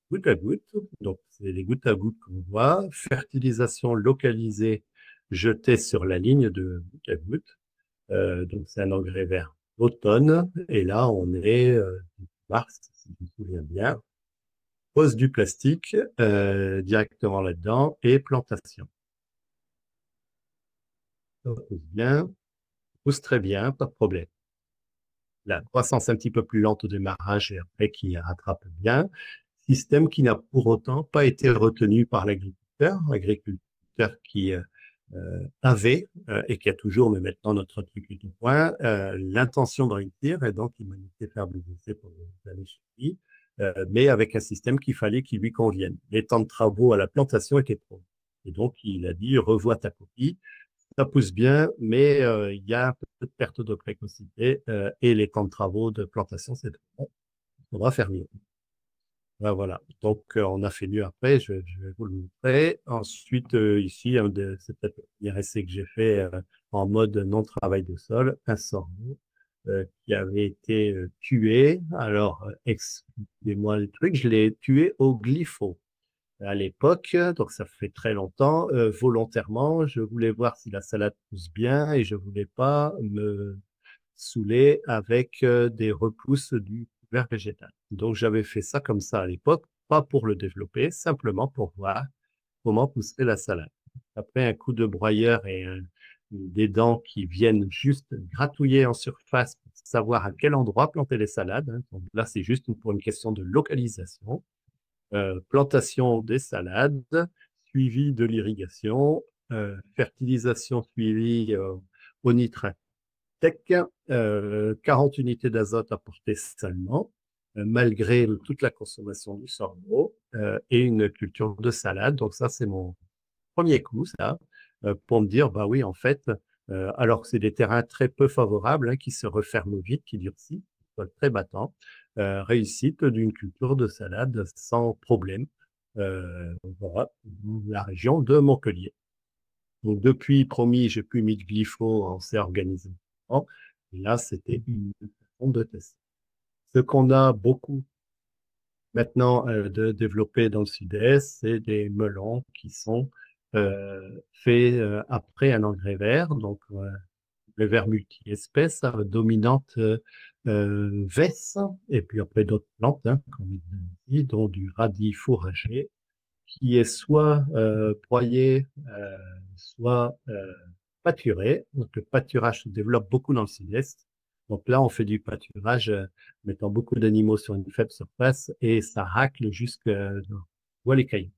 [SPEAKER 2] goutte à goutte. Donc, c'est les gouttes à goutte qu'on voit. Fertilisation localisée jetée sur la ligne de goutte à goutte. Donc, c'est un engrais vert automne. Et là, on est mars, si je me souviens bien. pose du plastique directement là-dedans et plantation. Ça pousse bien, pousse très bien, pas de problème. La croissance un petit peu plus lente au démarrage et après qui rattrape bien. Système qui n'a pour autant pas été retenu par l'agriculteur qui avait et qui a toujours, mais maintenant notre truc est au point, l'intention de réussir et donc il m'a laissé faire des essais pour les années suivies, mais avec un système qu'il fallait qui lui convienne. Les temps de travaux à la plantation étaient trop. Et donc il a dit revois ta copie, ça pousse bien, mais il y a un peu de perte de précocité et les temps de travaux de plantation, c'est trop. On va faire mieux. Ben voilà. Donc, on a fait mieux après. Je vais vous le montrer. Ensuite, ici, c'est peut-être le premier essai que j'ai fait en mode non-travail de sol, un sorgho qui avait été tué. Alors, expliquez-moi le truc. Je l'ai tué au glypho à l'époque. Donc, ça fait très longtemps. Volontairement, je voulais voir si la salade pousse bien et je voulais pas me saoulé avec des repousses du couvert végétal. Donc j'avais fait ça comme ça à l'époque, pas pour le développer, simplement pour voir comment pousserait la salade. Après un coup de broyeur et des dents qui viennent juste gratouiller en surface pour savoir à quel endroit planter les salades. Hein. Donc là, c'est juste pour une question de localisation. Plantation des salades, suivi de l'irrigation, fertilisation suivie au nitrate Tech, 40 unités d'azote apportées seulement, malgré toute la consommation du sorgho, et une culture de salade. Donc ça, c'est mon premier coup, ça, pour me dire, bah oui, en fait, alors que c'est des terrains très peu favorables, hein, qui se referment vite, qui durcissent, très battants, réussite d'une culture de salade sans problème. Voilà, la région de Montpellier. Donc depuis, promis, j'ai plus mis de glypho, on s'est organisé. Et là, c'était une façon de tester. Ce qu'on a beaucoup maintenant de développer dans le sud-est, c'est des melons qui sont faits après un engrais vert, donc le vert multi-espèces, dominante vesse, et puis après d'autres plantes, hein, comme il dit, dont du radis fourragé, qui est soit broyé, soit pâturé. Donc le pâturage se développe beaucoup dans le sud-est. Donc là, on fait du pâturage mettant beaucoup d'animaux sur une faible surface et ça racle jusque dans les cailloux.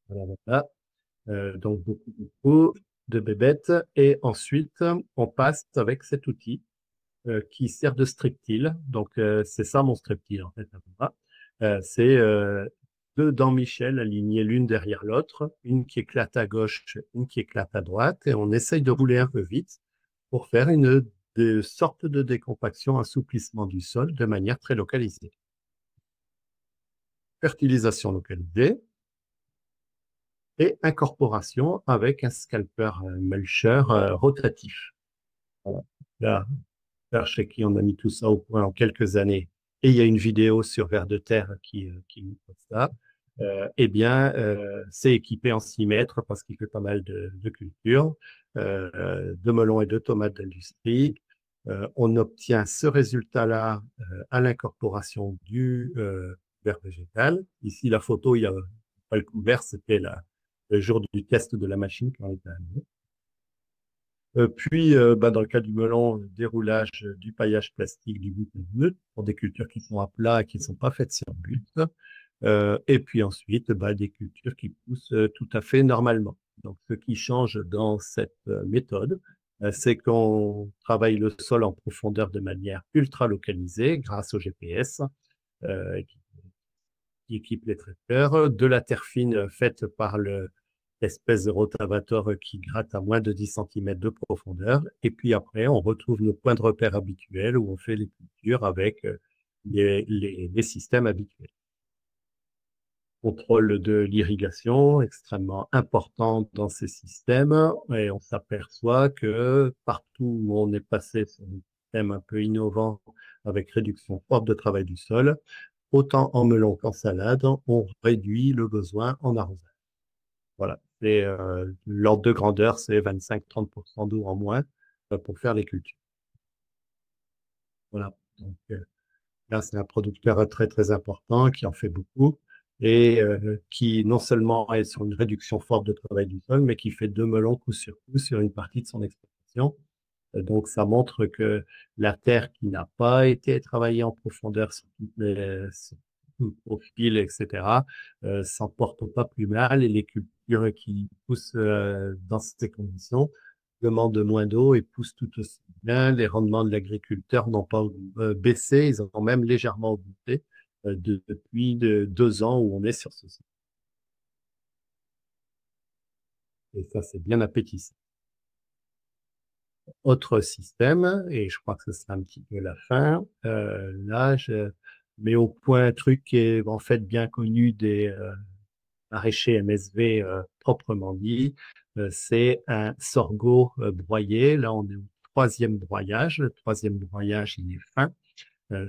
[SPEAKER 2] Voilà, voilà. Donc beaucoup de bébêtes. Et ensuite, on passe avec cet outil qui sert de streptile. Donc c'est ça mon streptile en fait. C'est deux dents Michel alignées l'une derrière l'autre, une qui éclate à gauche, une qui éclate à droite, et on essaye de rouler un peu vite pour faire des sortes de décompaction, assouplissement du sol de manière très localisée. Fertilisation localisée et incorporation avec un scalper mulcher rotatif. Voilà. Là, chez qui on a mis tout ça au point en quelques années, et il y a une vidéo sur Vers de Terre qui nous montre ça, eh bien, c'est équipé en 6 mètres parce qu'il fait pas mal de cultures, de melons et de tomates d'industrie. On obtient ce résultat-là à l'incorporation du couvert végétal. Ici, la photo, il y a pas le couvert, c'était le jour du test de la machine quand on était arrivé. Puis, dans le cas du melon, déroulage du paillage plastique du but pour des cultures qui sont à plat et qui ne sont pas faites sur but. Et puis ensuite, des cultures qui poussent tout à fait normalement. Donc, ce qui change dans cette méthode, c'est qu'on travaille le sol en profondeur de manière ultra localisée grâce au GPS qui équipe les tracteurs, de la terre fine faite par l'espèce de rotavator qui gratte à moins de 10 cm de profondeur. Et puis après, on retrouve nos points de repère habituels où on fait les cultures avec les systèmes habituels. Contrôle de l'irrigation, extrêmement important dans ces systèmes. Et on s'aperçoit que partout où on est passé sur un système un peu innovant avec réduction forte de travail du sol, autant en melon qu'en salade, on réduit le besoin en arrosage. Voilà. Et l'ordre de grandeur, c'est 25-30% d'eau en moins pour faire les cultures. Voilà. Donc là, c'est un producteur très, très important qui en fait beaucoup. et qui non seulement est sur une réduction forte de travail du sol, mais qui fait deux melons coup sur coup sur une partie de son exploitation. Donc, ça montre que la terre qui n'a pas été travaillée en profondeur sur tout le profil, etc., s'en porte pas plus mal et les cultures qui poussent dans ces conditions demandent moins d'eau et poussent tout aussi bien. Les rendements de l'agriculteur n'ont pas baissé, ils ont même légèrement augmenté depuis 2 ans où on est sur ce site. Et ça, c'est bien appétissant. Autre système, et je crois que ce sera un petit peu la fin. Là, je mets au point un truc qui est en fait bien connu des maraîchers MSV proprement dit. C'est un sorgho broyé. Là, on est au troisième broyage. Le troisième broyage, il est fin.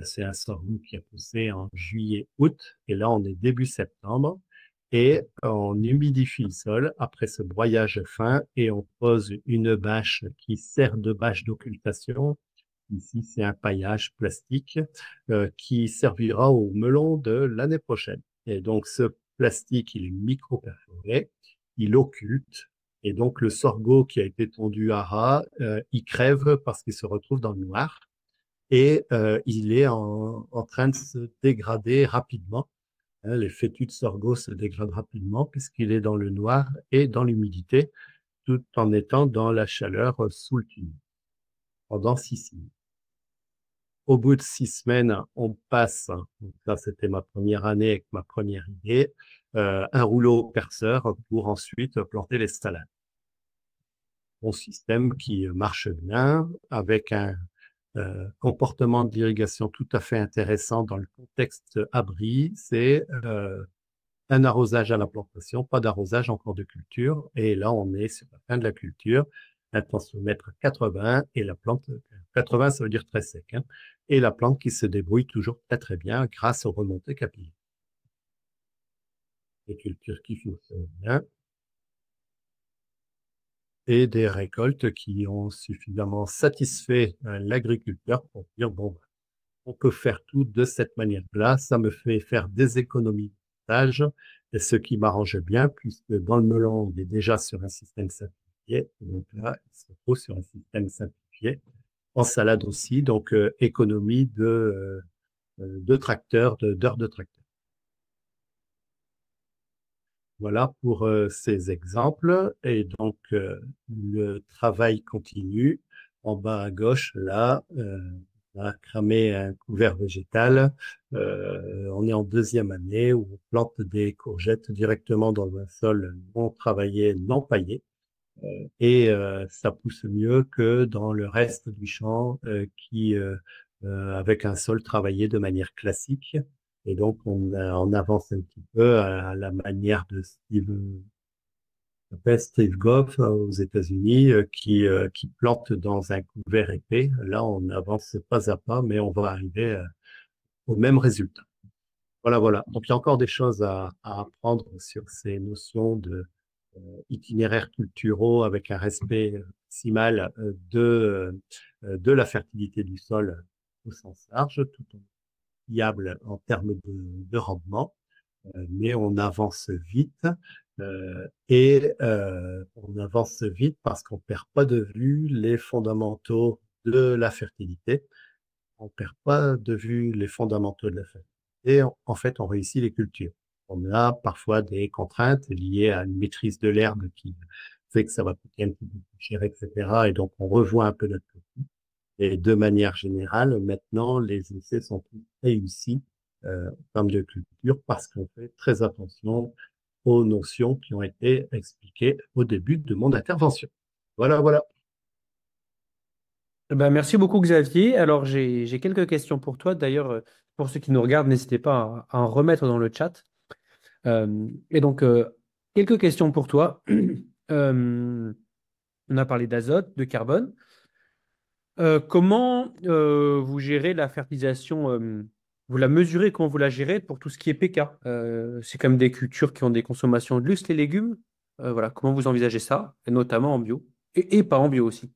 [SPEAKER 2] C'est un sorgho qui a poussé en juillet-août. Et là, on est début septembre. Et on humidifie le sol après ce broyage fin et on pose une bâche qui sert de bâche d'occultation. Ici, c'est un paillage plastique qui servira au melon de l'année prochaine. Et donc, ce plastique, il est micro-perforé, il occulte. Et donc, le sorgho qui a été tondu à ras, il crève parce qu'il se retrouve dans le noir et il est en train de se dégrader rapidement. Hein, les fétus de sorgho se dégradent rapidement puisqu'il est dans le noir et dans l'humidité, tout en étant dans la chaleur sous le tunnel pendant 6 semaines. Au bout de 6 semaines, on passe, donc ça c'était ma première année avec ma première idée, un rouleau perceur pour ensuite planter les salades. Bon système qui marche bien avec un comportement d'irrigation tout à fait intéressant dans le contexte abri, c'est un arrosage à la plantation, pas d'arrosage encore de culture. Et là, on est sur la fin de la culture, un tensiomètre 80 et la plante, 80, ça veut dire très sec, hein, et la plante qui se débrouille toujours très très bien grâce aux remontées capillaires. Des cultures qui fonctionnent bien et des récoltes qui ont suffisamment satisfait l'agriculteur pour dire, bon, on peut faire tout de cette manière-là. Ça me fait faire des économies de montage, et ce qui m'arrange bien, puisque dans le melon, on est déjà sur un système simplifié. Donc là, il se trouve sur un système simplifié. En salade aussi, donc économie de tracteurs, d'heures de tracteur. Voilà pour ces exemples. Et donc, le travail continue. En bas à gauche, là, on a cramé un couvert végétal. On est en deuxième année où on plante des courgettes directement dans un sol non travaillé, non paillé. Et ça pousse mieux que dans le reste du champ avec un sol travaillé de manière classique. Et donc, on avance un petit peu à la manière de Steve Goff aux États-Unis qui plante dans un couvert épais. Là, on avance pas à pas, mais on va arriver au même résultat. Voilà, voilà. Donc, il y a encore des choses à apprendre sur ces notions de itinéraires culturaux avec un respect maximal de la fertilité du sol au sens large, tout en viable en termes de rendement. Mais on avance vite on avance vite parce qu'on perd pas de vue les fondamentaux de la fertilité. On perd pas de vue les fondamentaux de la fertilité. En fait, on réussit les cultures. On a parfois des contraintes liées à une maîtrise de l'herbe qui fait que ça va coûter un petit peu plus cher, etc. Et donc, on revoit un peu notre copie. Et de manière générale, maintenant, les essais sont tous réussis en termes de culture parce qu'on fait très attention aux notions qui ont été expliquées au début de mon intervention. Voilà, voilà.
[SPEAKER 1] Ben, merci beaucoup Xavier. Alors j'ai quelques questions pour toi. D'ailleurs, pour ceux qui nous regardent, n'hésitez pas à en remettre dans le chat. Et donc, quelques questions pour toi. On a parlé d'azote, de carbone. Comment vous gérez la fertilisation vous la mesurez, comment vous la gérez pour tout ce qui est PK? C'est quand même des cultures qui ont des consommations de lustre, les légumes. Voilà, comment vous envisagez ça, et notamment en bio, et pas en bio aussi.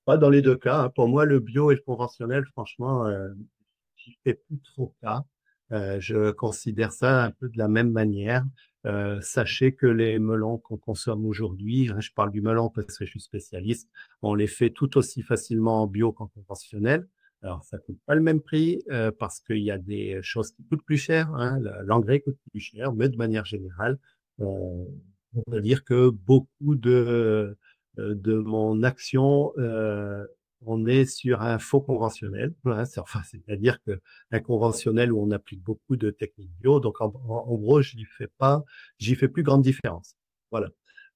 [SPEAKER 2] Pas dans les deux cas, hein. Pour moi, le bio et le conventionnel, franchement, j'y fais plus trop cas. Je considère ça un peu de la même manière. Sachez que les melons qu'on consomme aujourd'hui, hein, je parle du melon parce que je suis spécialiste, on les fait tout aussi facilement en bio qu'en conventionnel. Alors, ça coûte pas le même prix parce qu'il y a des choses qui coûtent plus cher, hein. L'engrais coûte plus cher, mais de manière générale, on va dire que beaucoup de mon action, on est sur un faux conventionnel. Voilà, enfin, c'est-à-dire que un conventionnel où on applique beaucoup de techniques bio. Donc, en gros, j'y fais plus grande différence. Voilà.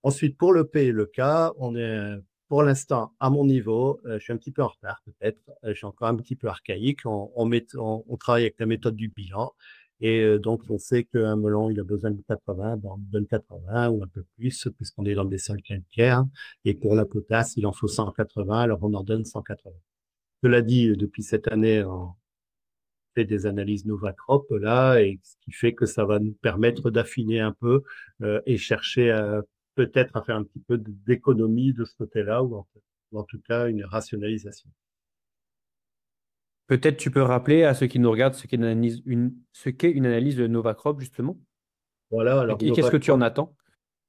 [SPEAKER 2] Ensuite, pour le P et le K, on est pour l'instant à mon niveau. Je suis un petit peu en retard peut-être. Je suis encore un petit peu archaïque. On travaille avec la méthode du bilan. Et donc, on sait qu'un melon, il a besoin de 80, ben, on donne 80 ou un peu plus, puisqu'on est dans des sols calcaires. Et pour la potasse, il en faut 180, alors on en donne 180. Cela dit, depuis cette année, on fait des analyses Novacrop là, et ce qui fait que ça va nous permettre d'affiner un peu et chercher peut-être à faire un petit peu d'économie de ce côté-là, ou en tout cas une rationalisation.
[SPEAKER 1] Peut-être tu peux rappeler à ceux qui nous regardent ce qu'est une analyse de Novacrop, justement,
[SPEAKER 2] Voilà,
[SPEAKER 1] et
[SPEAKER 2] alors
[SPEAKER 1] qu'est-ce que tu en
[SPEAKER 2] Novacrop,
[SPEAKER 1] attends?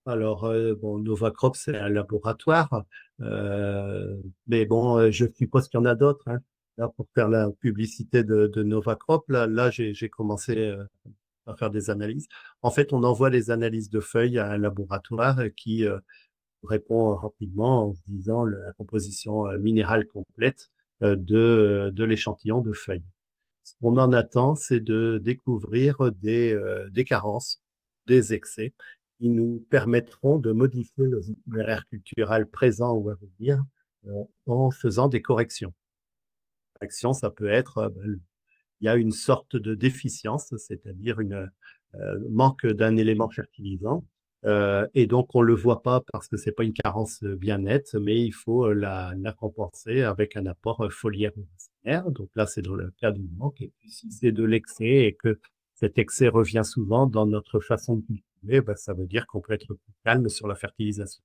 [SPEAKER 2] alors bon, Novacrop, c'est un laboratoire, euh, mais bon, je suppose qu'il y en a d'autres, hein. Là, pour faire la publicité de Novacrop, là j'ai commencé à faire des analyses. En fait, on envoie les analyses de feuilles à un laboratoire qui répond rapidement en se disant la composition minérale complète de l'échantillon de feuilles. Ce qu'on en attend, c'est de découvrir des carences, des excès, qui nous permettront de modifier le itinéraire culturel présent ou à venir en faisant des corrections. Corrections, ça peut être, il y a une sorte de déficience, c'est-à-dire une manque d'un élément fertilisant. Et donc, on le voit pas parce que c'est pas une carence bien nette, mais il faut la compenser avec un apport foliaire ou racinaire. Donc là, c'est dans le cas du manque. Et puis, si c'est de l'excès et que cet excès revient souvent dans notre façon de cultiver, ben, ça veut dire qu'on peut être plus calme sur la fertilisation.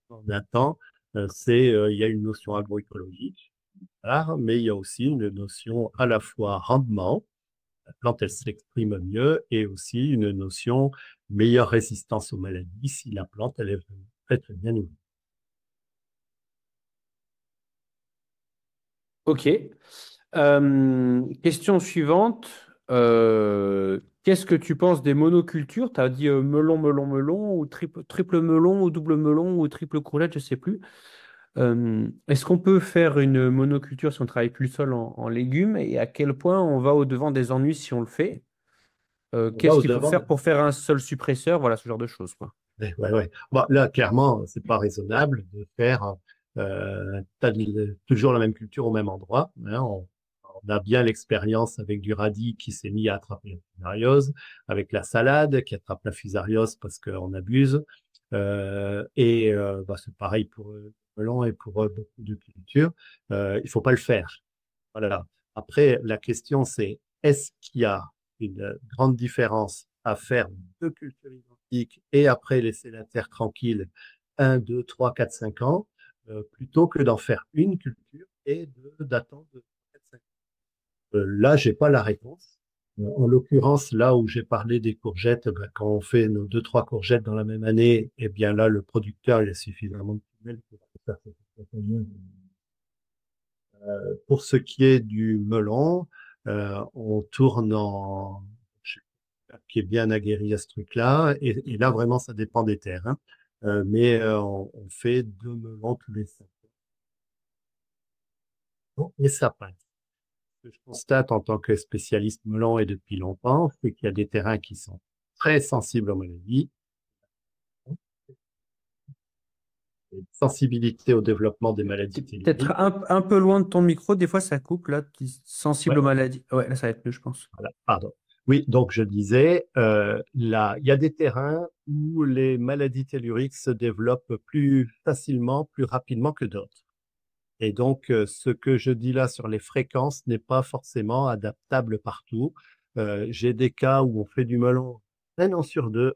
[SPEAKER 2] En un temps, il y a une notion agroécologique, voilà, mais il y a aussi une notion à la fois rendement, la plante, elle s'exprime mieux, et aussi une notion meilleure résistance aux maladies si la plante, elle est très, très bien nourrie.
[SPEAKER 1] Ok. Question suivante. Qu'est-ce que tu penses des monocultures? Tu as dit melon, melon, melon, ou triple melon, ou double melon, ou triple courgette, je sais plus. Est-ce qu'on peut faire une monoculture si on travaille plus le sol en légumes? Et à quel point on va au-devant des ennuis si on le fait?
[SPEAKER 2] On va
[SPEAKER 1] Qu'est-ce qu'il faut
[SPEAKER 2] au-devant
[SPEAKER 1] faire pour faire un sol suppresseur? Voilà, ce genre de choses, quoi.
[SPEAKER 2] ouais, ouais, ouais. Bon, là, clairement, c'est pas raisonnable de faire toujours la même culture au même endroit, hein. On a bien l'expérience avec du radis qui s'est mis à attraper la fusariose, avec la salade qui attrape la fusariose parce qu'on abuse. Bah, c'est pareil pour le melon et pour beaucoup de cultures. Il faut pas le faire. Voilà. Après, la question c'est est-ce qu'il y a une grande différence à faire deux cultures identiques et après laisser la terre tranquille 1, 2, 3, 4, 5 ans, plutôt que d'en faire une culture et d'attendre 4, 5 ans. Là, j'ai pas la réponse. En l'occurrence, là où j'ai parlé des courgettes, ben, quand on fait nos 2, 3 courgettes dans la même année, eh bien là, le producteur, il a suffisamment de femelles pour faire cette exploitation. Pour ce qui est du melon, on tourne qui est bien aguerri à ce truc-là, et là, vraiment, ça dépend des terres, hein. Mais on fait 2 melons tous les 5 ans. Et ça passe. Ce que je constate en tant que spécialiste melon et depuis longtemps, c'est qu'il y a des terrains qui sont très sensibles aux maladies, une sensibilité au développement des maladies
[SPEAKER 1] Peut-être
[SPEAKER 2] telluriques.
[SPEAKER 1] un peu loin de ton micro, des fois ça coupe, là, sensible
[SPEAKER 2] Ouais,
[SPEAKER 1] aux maladies. Ouais, là ça va être mieux, je pense.
[SPEAKER 2] voilà, pardon. Oui, donc je disais, là, il y a des terrains où les maladies telluriques se développent plus facilement, plus rapidement que d'autres. Et donc, ce que je dis là sur les fréquences n'est pas forcément adaptable partout. J'ai des cas où on fait du melon un an sur deux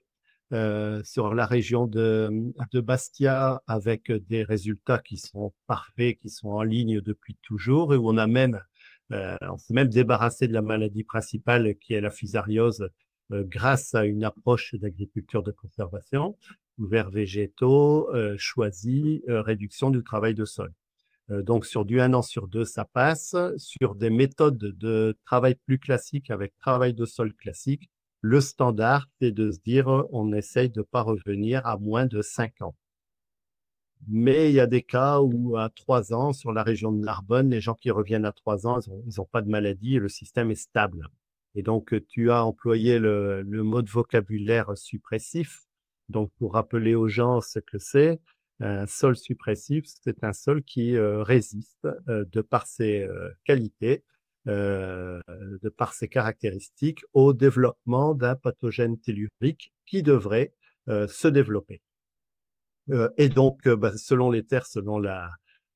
[SPEAKER 2] sur la région de Bastia avec des résultats qui sont parfaits, qui sont en ligne depuis toujours et où on a même On s'est même débarrassé de la maladie principale qui est la fusariose grâce à une approche d'agriculture de conservation, couverts végétaux, choisis, réduction du travail de sol. Donc, sur du 1 an sur 2, ça passe. Sur des méthodes de travail plus classiques avec travail de sol classique, le standard, c'est de se dire, on essaye de ne pas revenir à moins de 5 ans. Mais il y a des cas où à 3 ans, sur la région de Narbonne, les gens qui reviennent à 3 ans, ils ont pas de maladie et le système est stable. Et donc, tu as employé le mot de vocabulaire suppressif. Donc, pour rappeler aux gens ce que c'est, un sol suppressif, c'est un sol qui résiste de par ses qualités, de par ses caractéristiques, au développement d'un pathogène tellurique qui devrait se développer. Et donc, selon les terres, selon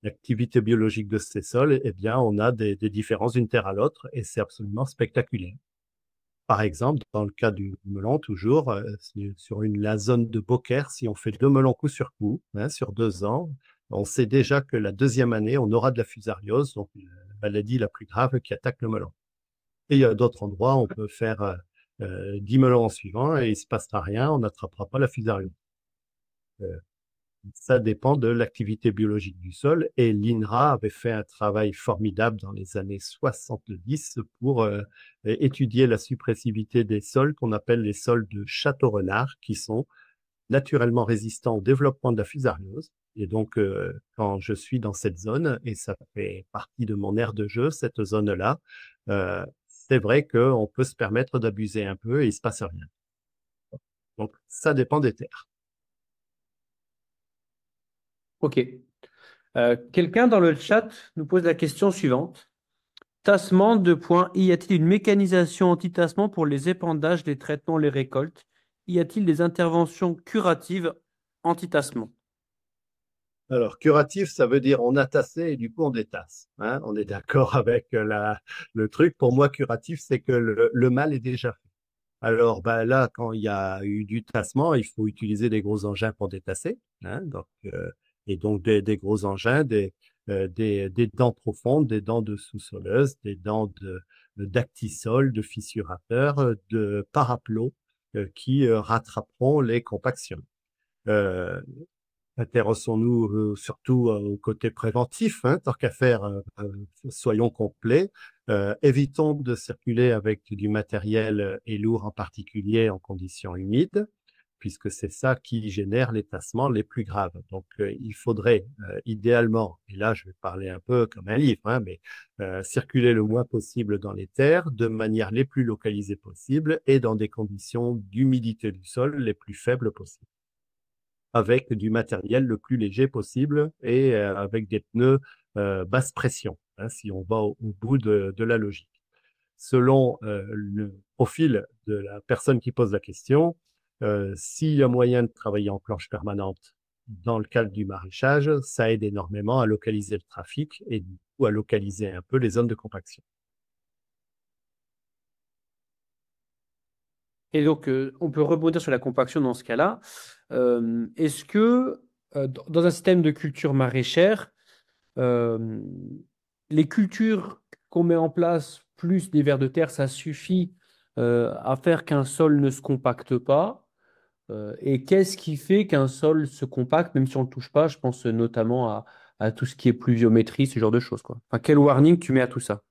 [SPEAKER 2] l'activité biologique de ces sols, eh bien, on a des différences d'une terre à l'autre et c'est absolument spectaculaire. Par exemple, dans le cas du melon, toujours, sur la zone de Beaucaire, si on fait 2 melons coup sur coup, hein, sur 2 ans, on sait déjà que la deuxième année, on aura de la fusariose, donc la maladie la plus grave qui attaque le melon. Et il y a d'autres endroits, on peut faire 10 melons en suivant et il ne se passera rien, on n'attrapera pas la fusariose. Ça dépend de l'activité biologique du sol. Et l'INRA avait fait un travail formidable dans les années 70 pour étudier la suppressivité des sols qu'on appelle les sols de château-renard, qui sont naturellement résistants au développement de la fusariose. Et donc, quand je suis dans cette zone, et ça fait partie de mon aire de jeu, cette zone-là, c'est vrai qu'on peut se permettre d'abuser un peu et il ne se passe rien. Donc, ça dépend des terres.
[SPEAKER 1] Ok. Quelqu'un dans le chat nous pose la question suivante. Tassement, deux points. Y a-t-il une mécanisation anti-tassement pour les épandages, les traitements, les récoltes? Y a-t-il des interventions curatives anti-tassement?
[SPEAKER 2] Alors, curatif, ça veut dire on a tassé et du coup on détasse. Hein, on est d'accord avec le truc. Pour moi, curatif, c'est que le mal est déjà fait. Alors, là, quand il y a eu du tassement, il faut utiliser des gros engins pour détasser. Hein, et donc des gros engins, des dents profondes, des dents de sous-soleuse, des dents d'actisol, de fissurateurs, de paraplots qui rattraperont les compactions. Euh, Intéressons-nous surtout au côté préventif, hein, tant qu'à faire, soyons complets. Évitons de circuler avec du matériel et lourd en particulier en conditions humides, puisque c'est ça qui génère les tassements les plus graves. Donc, il faudrait idéalement, et là je vais parler un peu comme un livre, hein, mais circuler le moins possible dans les terres de manière les plus localisées possible et dans des conditions d'humidité du sol les plus faibles possibles, avec du matériel le plus léger possible et avec des pneus basse pression, hein, si on va au bout de la logique. Selon le profil de la personne qui pose la question, s'il y a moyen de travailler en planche permanente dans le cadre du maraîchage, ça aide énormément à localiser le trafic et du coup à localiser un peu les zones de compaction.
[SPEAKER 1] Et donc, on peut rebondir sur la compaction dans ce cas-là. Est-ce que dans un système de culture maraîchère, euh, les cultures qu'on met en place, plus des vers de terre, ça suffit à faire qu'un sol ne se compacte pas? Et qu'est-ce qui fait qu'un sol se compacte, même si on ne le touche pas? Je pense notamment à tout ce qui est pluviométrie, ce genre de choses, quoi. Enfin, quel warning tu mets à tout ça?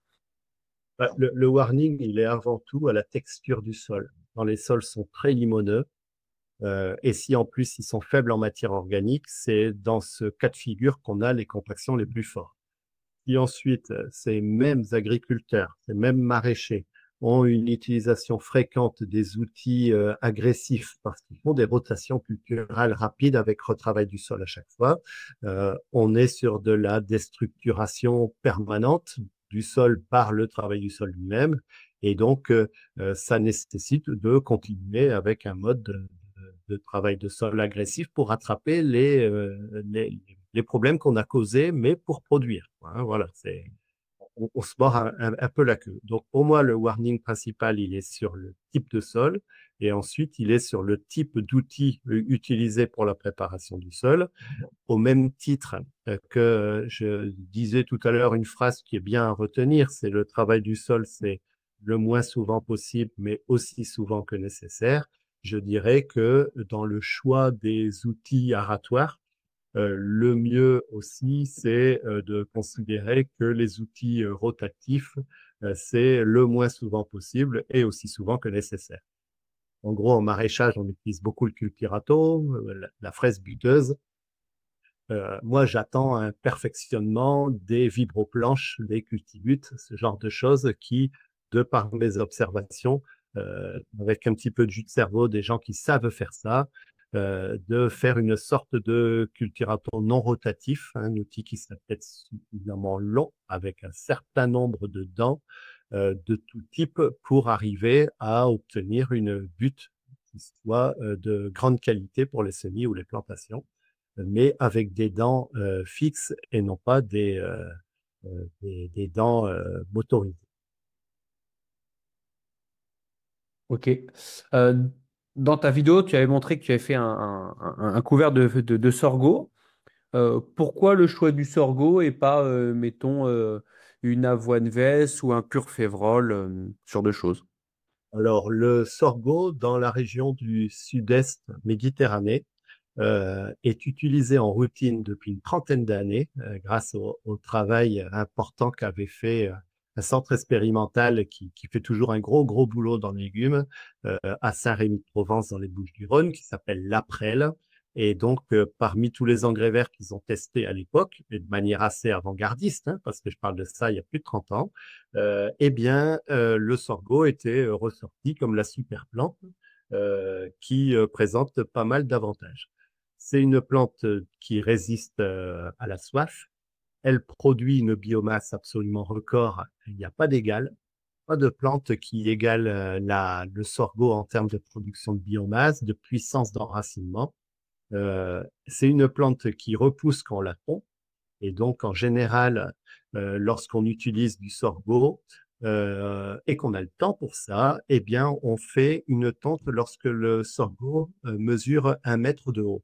[SPEAKER 2] Le warning, il est avant tout à la texture du sol. Quand les sols sont très limoneux, et si en plus ils sont faibles en matière organique, c'est dans ce cas de figure qu'on a les compactions les plus fortes. Si ensuite ces mêmes agriculteurs, ces mêmes maraîchers ont une utilisation fréquente des outils agressifs parce qu'ils font des rotations culturales rapides avec retravail du sol à chaque fois, on est sur de la déstructuration permanente du sol par le travail du sol lui-même. Et donc, ça nécessite de continuer avec un mode de travail de sol agressif pour rattraper les problèmes qu'on a causés, mais pour produire. Hein, voilà, on se mord un peu la queue. Donc, pour moi, le warning principal, il est sur le type de sol et ensuite, il est sur le type d'outil utilisé pour la préparation du sol. Au même titre que je disais tout à l'heure, une phrase qui est bien à retenir, c'est le travail du sol, c'est le moins souvent possible, mais aussi souvent que nécessaire. Je dirais que dans le choix des outils aratoires, le mieux aussi, c'est de considérer que les outils rotatifs, c'est le moins souvent possible et aussi souvent que nécessaire. En gros, en maraîchage, on utilise beaucoup le cultirato, la fraise buteuse. Moi, j'attends un perfectionnement des vibroplanches, des cultibutes, ce genre de choses qui, de par mes observations, avec un petit peu de jus de cerveau, des gens qui savent faire ça, de faire une sorte de cultiraton non rotatif, un outil qui serait peut-être suffisamment long, avec un certain nombre de dents de tout type pour arriver à obtenir une butte qui soit de grande qualité pour les semis ou les plantations, mais avec des dents fixes et non pas des dents motorisées.
[SPEAKER 1] Ok. Euh, Dans ta vidéo, tu avais montré que tu avais fait un couvert de sorgho. Pourquoi le choix du sorgho et pas, mettons, une avoine vesse ou un pur févrole, ce genre de choses?
[SPEAKER 2] Alors, le sorgho, dans la région du sud-est Méditerranée, est utilisé en routine depuis une trentaine d'années grâce au travail important qu'avait fait un centre expérimental qui fait toujours un gros boulot dans les légumes à Saint-Rémy-de-Provence dans les Bouches-du-Rhône qui s'appelle l'Aprel. Et donc, parmi tous les engrais verts qu'ils ont testés à l'époque, et de manière assez avant-gardiste, hein, parce que je parle de ça il y a plus de 30 ans, eh bien, le sorgho était ressorti comme la super plante qui présente pas mal d'avantages. C'est une plante qui résiste à la soif. Elle produit une biomasse absolument record. Il n'y a pas d'égal. Pas de plante qui égale le sorgho en termes de production de biomasse, de puissance d'enracinement. C'est une plante qui repousse quand on la pompe. Et donc, en général, lorsqu'on utilise du sorgho et qu'on a le temps pour ça, eh bien, on fait une tonte lorsque le sorgho mesure 1 mètre de haut.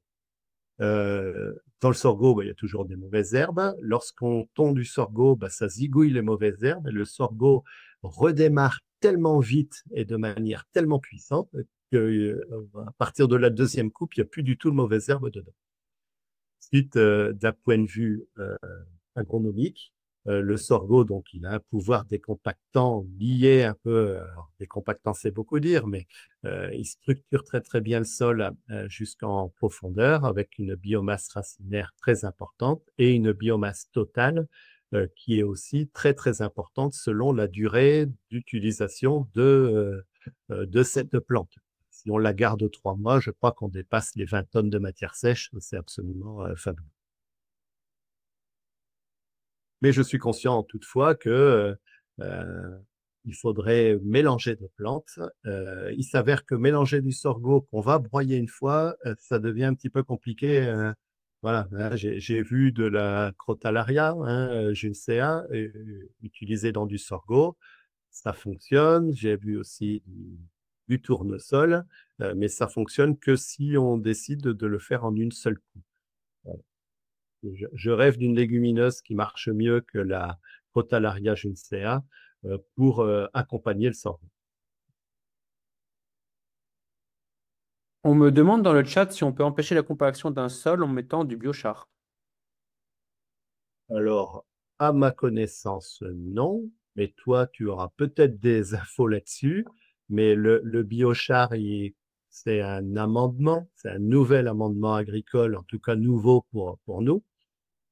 [SPEAKER 2] Dans le sorgho, bah, il y a toujours des mauvaises herbes. Lorsqu'on tond du sorgho, bah, ça zigouille les mauvaises herbes. Et le sorgho redémarre tellement vite et de manière tellement puissante que, à partir de la deuxième coupe, il n'y a plus du tout de mauvaises herbes dedans. Ensuite, d'un point de vue agronomique, le sorgho, donc, il a un pouvoir décompactant lié un peu, alors, décompactant, c'est beaucoup dire, mais il structure très bien le sol jusqu'en profondeur avec une biomasse racinaire très importante et une biomasse totale qui est aussi très importante selon la durée d'utilisation de cette plante. Si on la garde 3 mois, je crois qu'on dépasse les 20 tonnes de matière sèche. C'est absolument fabuleux. Mais je suis conscient toutefois que euh, il faudrait mélanger des plantes. Il s'avère que mélanger du sorgho qu'on va broyer une fois, ça devient un petit peu compliqué. Voilà, hein, j'ai vu de la crotalaria, hein, Juncea, utilisée dans du sorgho. Ça fonctionne. J'ai vu aussi du tournesol, mais ça fonctionne que si on décide de le faire en une seule coupe. Je rêve d'une légumineuse qui marche mieux que la Crotalaria juncea pour accompagner le sorgho.
[SPEAKER 1] On me demande dans le chat si on peut empêcher la compaction d'un sol en mettant du biochar.
[SPEAKER 2] Alors, à ma connaissance, non, mais toi, tu auras peut-être des infos là-dessus, mais le biochar, c'est un amendement, c'est un nouvel amendement agricole, en tout cas nouveau pour nous,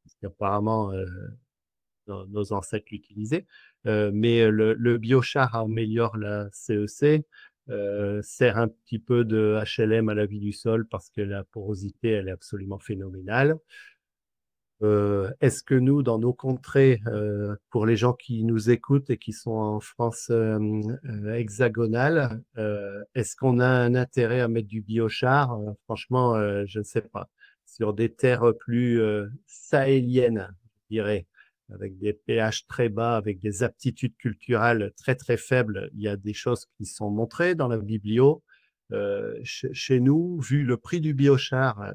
[SPEAKER 2] parce qu'apparemment, nos ancêtres l'utilisaient. Mais le biochar améliore la CEC, sert un petit peu de HLM à la vie du sol parce que la porosité, elle est absolument phénoménale. Est-ce que nous, dans nos contrées, pour les gens qui nous écoutent et qui sont en France hexagonale, est-ce qu'on a un intérêt à mettre du biochar? Franchement, je ne sais pas. Sur des terres plus sahéliennes, je dirais, avec des pH très bas, avec des aptitudes culturelles très très faibles. Il y a des choses qui sont montrées dans la biblio. Chez nous, vu le prix du biochar,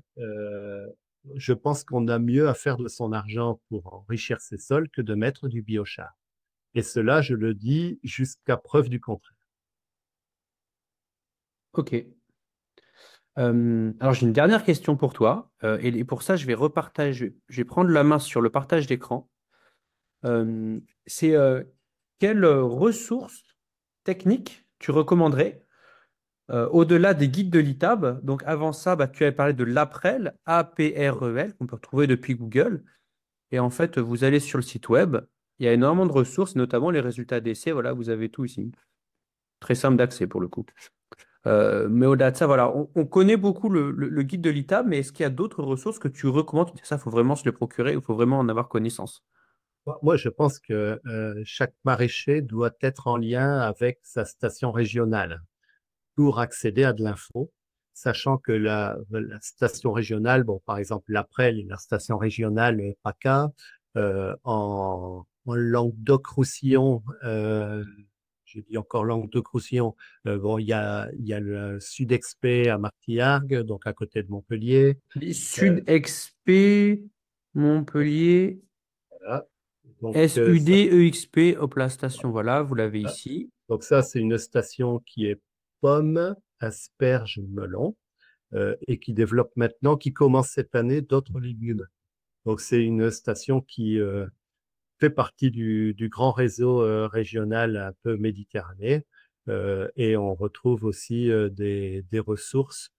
[SPEAKER 2] je pense qu'on a mieux à faire de son argent pour enrichir ses sols que de mettre du biochar. Et cela, je le dis jusqu'à preuve du contraire.
[SPEAKER 1] Ok. Alors j'ai une dernière question pour toi. Et pour ça, je vais repartager. Je vais prendre la main sur le partage d'écran. C'est quelles ressources techniques tu recommanderais au-delà des guides de l'ITAB? Donc avant ça, bah, tu avais parlé de l'APREL, APREL, qu'on peut retrouver depuis Google. Et en fait, vous allez sur le site web, il y a énormément de ressources, notamment les résultats d'essais. Voilà, vous avez tout ici. Très simple d'accès pour le coup. Mais au-delà de ça, voilà, on connaît beaucoup le guide de l'ITAB, mais est-ce qu'il y a d'autres ressources que tu recommandes? Ça, il faut vraiment se les procurer, il faut vraiment en avoir connaissance.
[SPEAKER 2] Moi, je pense que chaque maraîcher doit être en lien avec sa station régionale pour accéder à de l'info, sachant que la station régionale, bon, par exemple, l'April, la station régionale PACA, en Languedoc-Roussillon, j'ai dit encore Languedoc-Roussillon, bon, il y a le Sud-Expé à Martillargues, donc à côté de Montpellier.
[SPEAKER 1] Les
[SPEAKER 2] Euh,
[SPEAKER 1] Sud-XP, Montpellier,
[SPEAKER 2] voilà. Donc,
[SPEAKER 1] SUD-EXP, hop la station, voilà, vous l'avez ici.
[SPEAKER 2] Donc ça, c'est une station qui est pommes, asperges, melons, et qui développe maintenant, qui commence cette année d'autres légumes. Donc c'est une station qui fait partie du grand réseau régional un peu méditerranéen, et on retrouve aussi des ressources.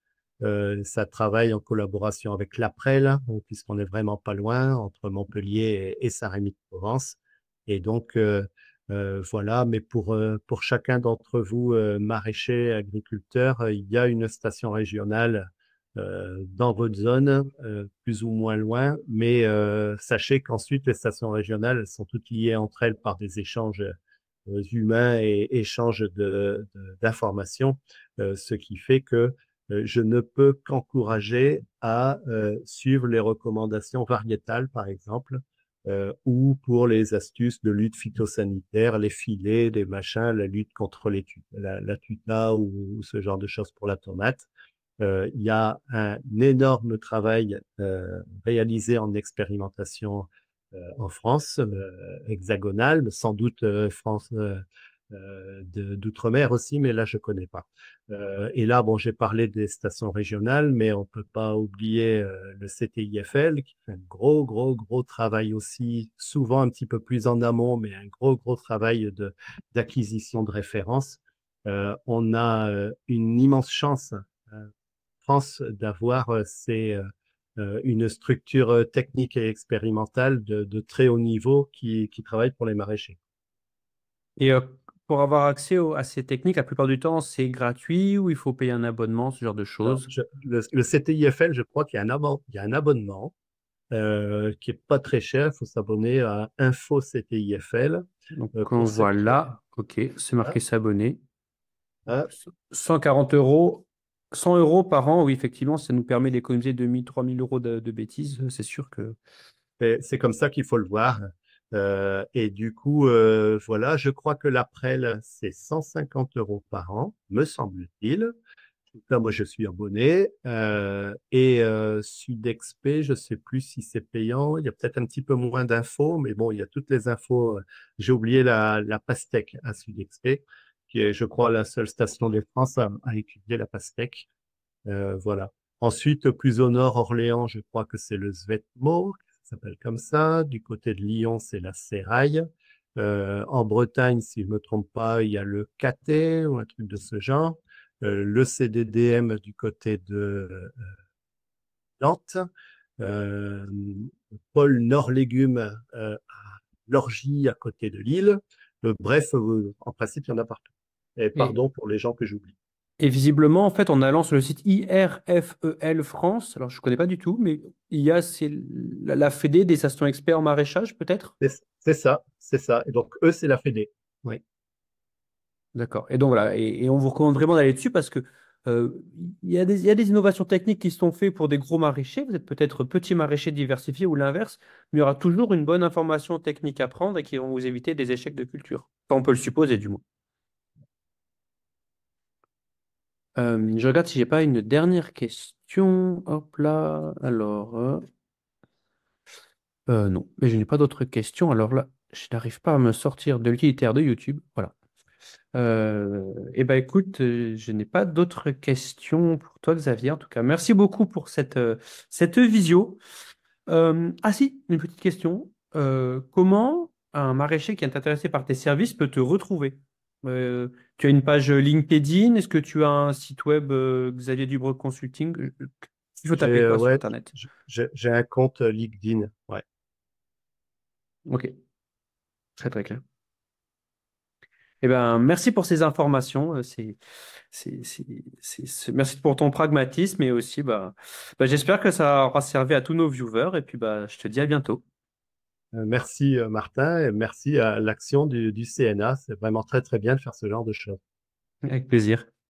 [SPEAKER 2] Ça travaille en collaboration avec l'Aprel, donc, puisqu'on est vraiment pas loin, entre Montpellier et Saint-Rémy-de-Provence. Et donc, voilà, mais pour chacun d'entre vous, maraîchers, agriculteurs, il y a une station régionale dans votre zone, plus ou moins loin, mais sachez qu'ensuite, les stations régionales elles sont toutes liées entre elles par des échanges humains et échanges d'informations, ce qui fait que je ne peux qu'encourager à suivre les recommandations variétales, par exemple, ou pour les astuces de lutte phytosanitaire, les filets, les machins, la lutte contre la tuta ou ce genre de choses pour la tomate. Il y a un énorme travail réalisé en expérimentation en France, hexagonale, sans doute France d'outre-mer aussi, mais là je connais pas. Et là, bon, j'ai parlé des stations régionales, mais on peut pas oublier le CTIFL qui fait un gros travail aussi, souvent un petit peu plus en amont, mais un gros travail d'acquisition de références. On a une immense chance France d'avoir une structure technique et expérimentale de très haut niveau qui travaille pour les maraîchers.
[SPEAKER 1] Et pour avoir accès à ces techniques, la plupart du temps, c'est gratuit ou il faut payer un abonnement, ce genre de
[SPEAKER 2] Alors,
[SPEAKER 1] choses.
[SPEAKER 2] le CTIFL, je crois qu'il y a il y a un abonnement qui est pas très cher. Il faut s'abonner à Info CTIFL
[SPEAKER 1] Donc, on
[SPEAKER 2] pour ceux
[SPEAKER 1] voit
[SPEAKER 2] qui...
[SPEAKER 1] là, ok, c'est marqué
[SPEAKER 2] Hein,
[SPEAKER 1] s'abonner.
[SPEAKER 2] hein,
[SPEAKER 1] 140 euros, 100 euros par an, oui, effectivement, ça nous permet d'économiser 2000, 3000 euros de bêtises. C'est sûr que.
[SPEAKER 2] c'est comme ça qu'il faut le voir. Et du coup, voilà, je crois que l'Aprel, c'est 150 euros par an, me semble-t-il. Là, moi, je suis abonné. Et Sudexp, je sais plus si c'est payant. Il y a peut-être un petit peu moins d'infos, mais bon, il y a toutes les infos. J'ai oublié la pastèque à Sudexp, qui est, je crois, la seule station de France à étudier la pastèque. Voilà. Ensuite, plus au nord, Orléans, je crois que c'est le Svetmo, ça s'appelle comme ça. Du côté de Lyon, c'est la Sérail. En Bretagne, si je me trompe pas, il y a le KT ou un truc de ce genre. Le CDDM du côté de Nantes. Euh, Pôle Nord Légumes à Lorgie à côté de Lille. Bref, en principe, il y en a partout. Et
[SPEAKER 1] Et,
[SPEAKER 2] pardon pour les gens que j'oublie.
[SPEAKER 1] et visiblement, en fait, en allant sur le site IRFEL France, alors je ne connais pas du tout, mais il y a c'est la Fédé des stations experts en maraîchage, peut-être?
[SPEAKER 2] C'est ça, c'est ça. Et donc, eux, c'est la Fédé. Oui.
[SPEAKER 1] D'accord. Et donc voilà, et on vous recommande vraiment d'aller dessus parce que Euh, il y a des innovations techniques qui sont faites pour des gros maraîchers. Vous êtes peut-être petit maraîcher diversifié ou l'inverse, mais il y aura toujours une bonne information technique à prendre et qui vont vous éviter des échecs de culture. Enfin, on peut le supposer du moins. Je regarde si j'ai pas une dernière question. Hop là. Alors, non, mais je n'ai pas d'autres questions. Alors là, je n'arrive pas à me sortir de l'utilitaire de YouTube. Voilà. Eh ben écoute, je n'ai pas d'autres questions pour toi, Xavier. En tout cas, merci beaucoup pour cette visio. Ah si, une petite question. Comment un maraîcher qui est intéressé par tes services peut te retrouver? Tu as une page LinkedIn? Est-ce que tu as un site web Xavier Dubreuil Consulting? Il faut taper quoi sur
[SPEAKER 2] Ouais,
[SPEAKER 1] Internet?
[SPEAKER 2] j'ai un compte LinkedIn. Ouais.
[SPEAKER 1] Ok, très très clair. Eh ben, merci pour ces informations. Merci pour ton pragmatisme et aussi, j'espère que ça aura servi à tous nos viewers. Et puis, je te dis à bientôt.
[SPEAKER 2] Merci Martin et merci à l'action du CNA. C'est vraiment très très bien de faire ce genre de choses.
[SPEAKER 1] Avec plaisir.